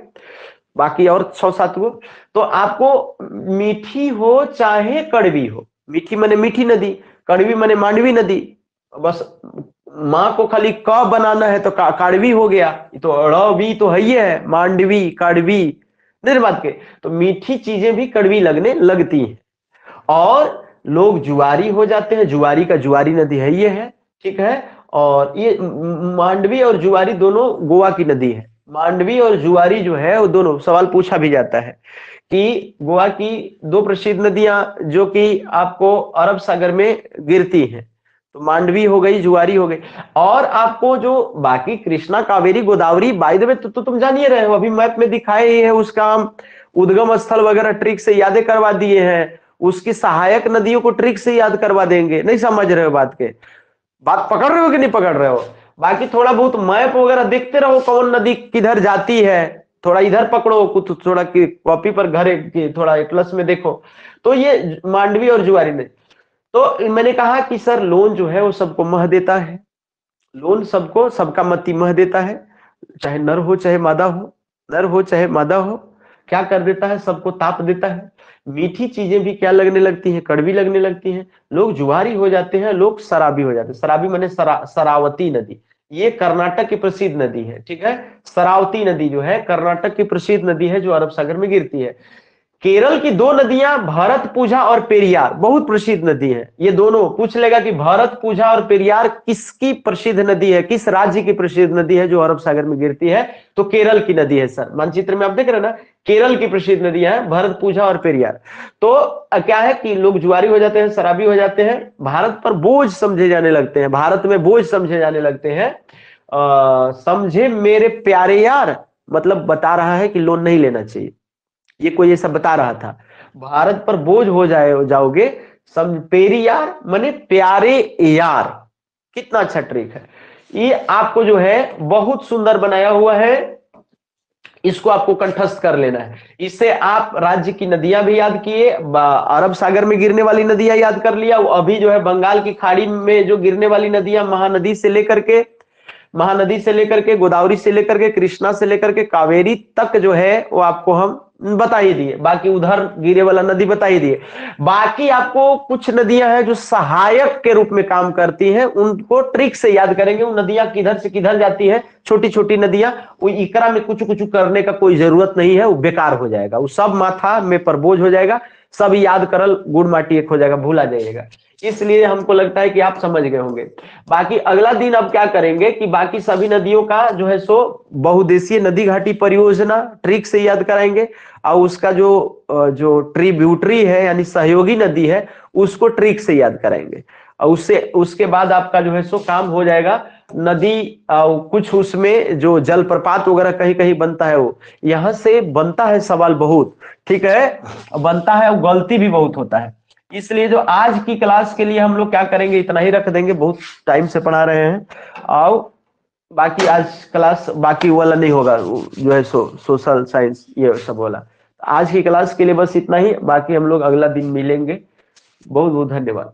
बाकी और 6-7 को। तो आपको मीठी हो चाहे कड़वी हो, मीठी माने मीठी नदी, कड़वी माने मांडवी नदी, बस मां को खाली क बनाना है तो काड़वी हो गया। तो ड़ी तो है ही है, मांडवी कड़वी नहीं बात के। तो मीठी चीजें भी कड़वी लगने लगती हैं और लोग जुआरी हो जाते हैं। जुआरी का जुआरी नदी है ये है, ठीक है। और ये मांडवी और जुआरी दोनों गोवा की नदी है। मांडवी और जुआरी जो है वो दोनों, सवाल पूछा भी जाता है कि गोवा की 2 प्रसिद्ध नदियां जो कि आपको अरब सागर में गिरती हैं, तो मांडवी हो गई, जुआरी हो गई। और आपको जो बाकी Krishna, Kaveri, Godavari, by the way तो तुम जानिए रहे हो, अभी मैप में दिखाए ही है, उसका उद्गम स्थल वगैरह ट्रिक से यादें करवा दिए हैं। उसकी सहायक नदियों को ट्रिक से याद करवा देंगे। नहीं समझ रहे हो बात के, बात पकड़ रहे हो कि नहीं पकड़ रहे हो। बाकी थोड़ा बहुत मैप वगैरह देखते रहो, कौन नदी किधर जाती है, थोड़ा इधर पकड़ो, कुछ थोड़ा कॉपी पर घर थोड़ा एटलस में देखो। तो ये मांडवी और जुआरी नदी। तो मैंने कहा कि सर लोन जो है वो सबको मह देता है। लोन सबको सबका मति मह देता है, चाहे नर हो चाहे मादा हो, नर हो चाहे मादा हो, क्या कर देता है, सबको ताप देता है। मीठी चीजें भी क्या लगने लगती हैं, कड़वी लगने लगती हैं। लोग जुआरी हो जाते हैं, लोग शराबी हो जाते हैं। शराबी माने शरावती नदी, ये कर्नाटक की प्रसिद्ध नदी है, ठीक है। शरावती नदी जो है कर्नाटक की प्रसिद्ध नदी है जो अरब सागर में गिरती है। केरल की 2 नदियां भरतपुझा और पेरियार बहुत प्रसिद्ध नदी है। ये दोनों पूछ लेगा कि भरतपुझा और पेरियार किसकी प्रसिद्ध नदी है, किस राज्य की प्रसिद्ध नदी है जो अरब सागर में गिरती है, तो केरल की नदी है सर। मानचित्र में आप देख रहे हैं ना, केरल की प्रसिद्ध नदियां हैं भरतपुझा और पेरियार। तो क्या है कि लोग जुआरी हो जाते हैं, शराबी हो जाते हैं, भारत पर बोझ समझे जाने लगते हैं, भारत में बोझ समझे जाने लगते हैं। समझे मेरे प्यारे यार, मतलब बता रहा है कि लोन नहीं लेना चाहिए। ये कोई ऐसा बता रहा था, भारत पर बोझ हो जाओगे। पेरियार माने प्यारे यार, कितना अच्छा ट्रिक है। ये आपको जो है बहुत सुंदर बनाया हुआ है, इसको आपको कंठस्थ कर लेना है। इससे आप राज्य की नदियां भी याद किए, अरब सागर में गिरने वाली नदियां याद कर लिया, अभी जो है बंगाल की खाड़ी में जो गिरने वाली नदियां, महानदी से लेकर के गोदावरी से लेकर के कृष्णा से लेकर के कावेरी तक जो है वो आपको हम बता ही दिए। बाकी उधर गिरे वाला नदी बता ही दिए। बाकी आपको कुछ नदियां हैं जो सहायक के रूप में काम करती हैं, उनको ट्रिक से याद करेंगे। वो नदियां किधर से किधर जाती है, छोटी छोटी नदियां, वो इकरा में कुछ कुछ करने का कोई जरूरत नहीं है, वो बेकार हो जाएगा, वो सब माथा में पर बोझ हो जाएगा, सब याद करल गुड़ माटी एक हो जाएगा, भूला जाएगा। इसलिए हमको लगता है कि आप समझ गए होंगे। बाकी अगला दिन अब क्या करेंगे कि बाकी सभी नदियों का जो है सो बहुउद्देशीय नदी घाटी परियोजना ट्रिक से याद कराएंगे, और उसका जो ट्रिब्यूटरी है यानी सहयोगी नदी है उसको ट्रिक से याद कराएंगे, और उससे उसके बाद आपका जो है सो काम हो जाएगा। नदी कुछ उसमें जो जलप्रपात वगैरह कहीं कहीं बनता है, वो यहां से बनता है सवाल बहुत, ठीक है, बनता है, गलती भी बहुत होता है। इसलिए जो आज की क्लास के लिए हम लोग क्या करेंगे, इतना ही रख देंगे, बहुत टाइम से पढ़ा रहे हैं। और बाकी आज क्लास बाकी वाला नहीं होगा, जो है सोशल साइंस ये सब वाला। आज की क्लास के लिए बस इतना ही, बाकी हम लोग अगला दिन मिलेंगे। बहुत बहुत धन्यवाद।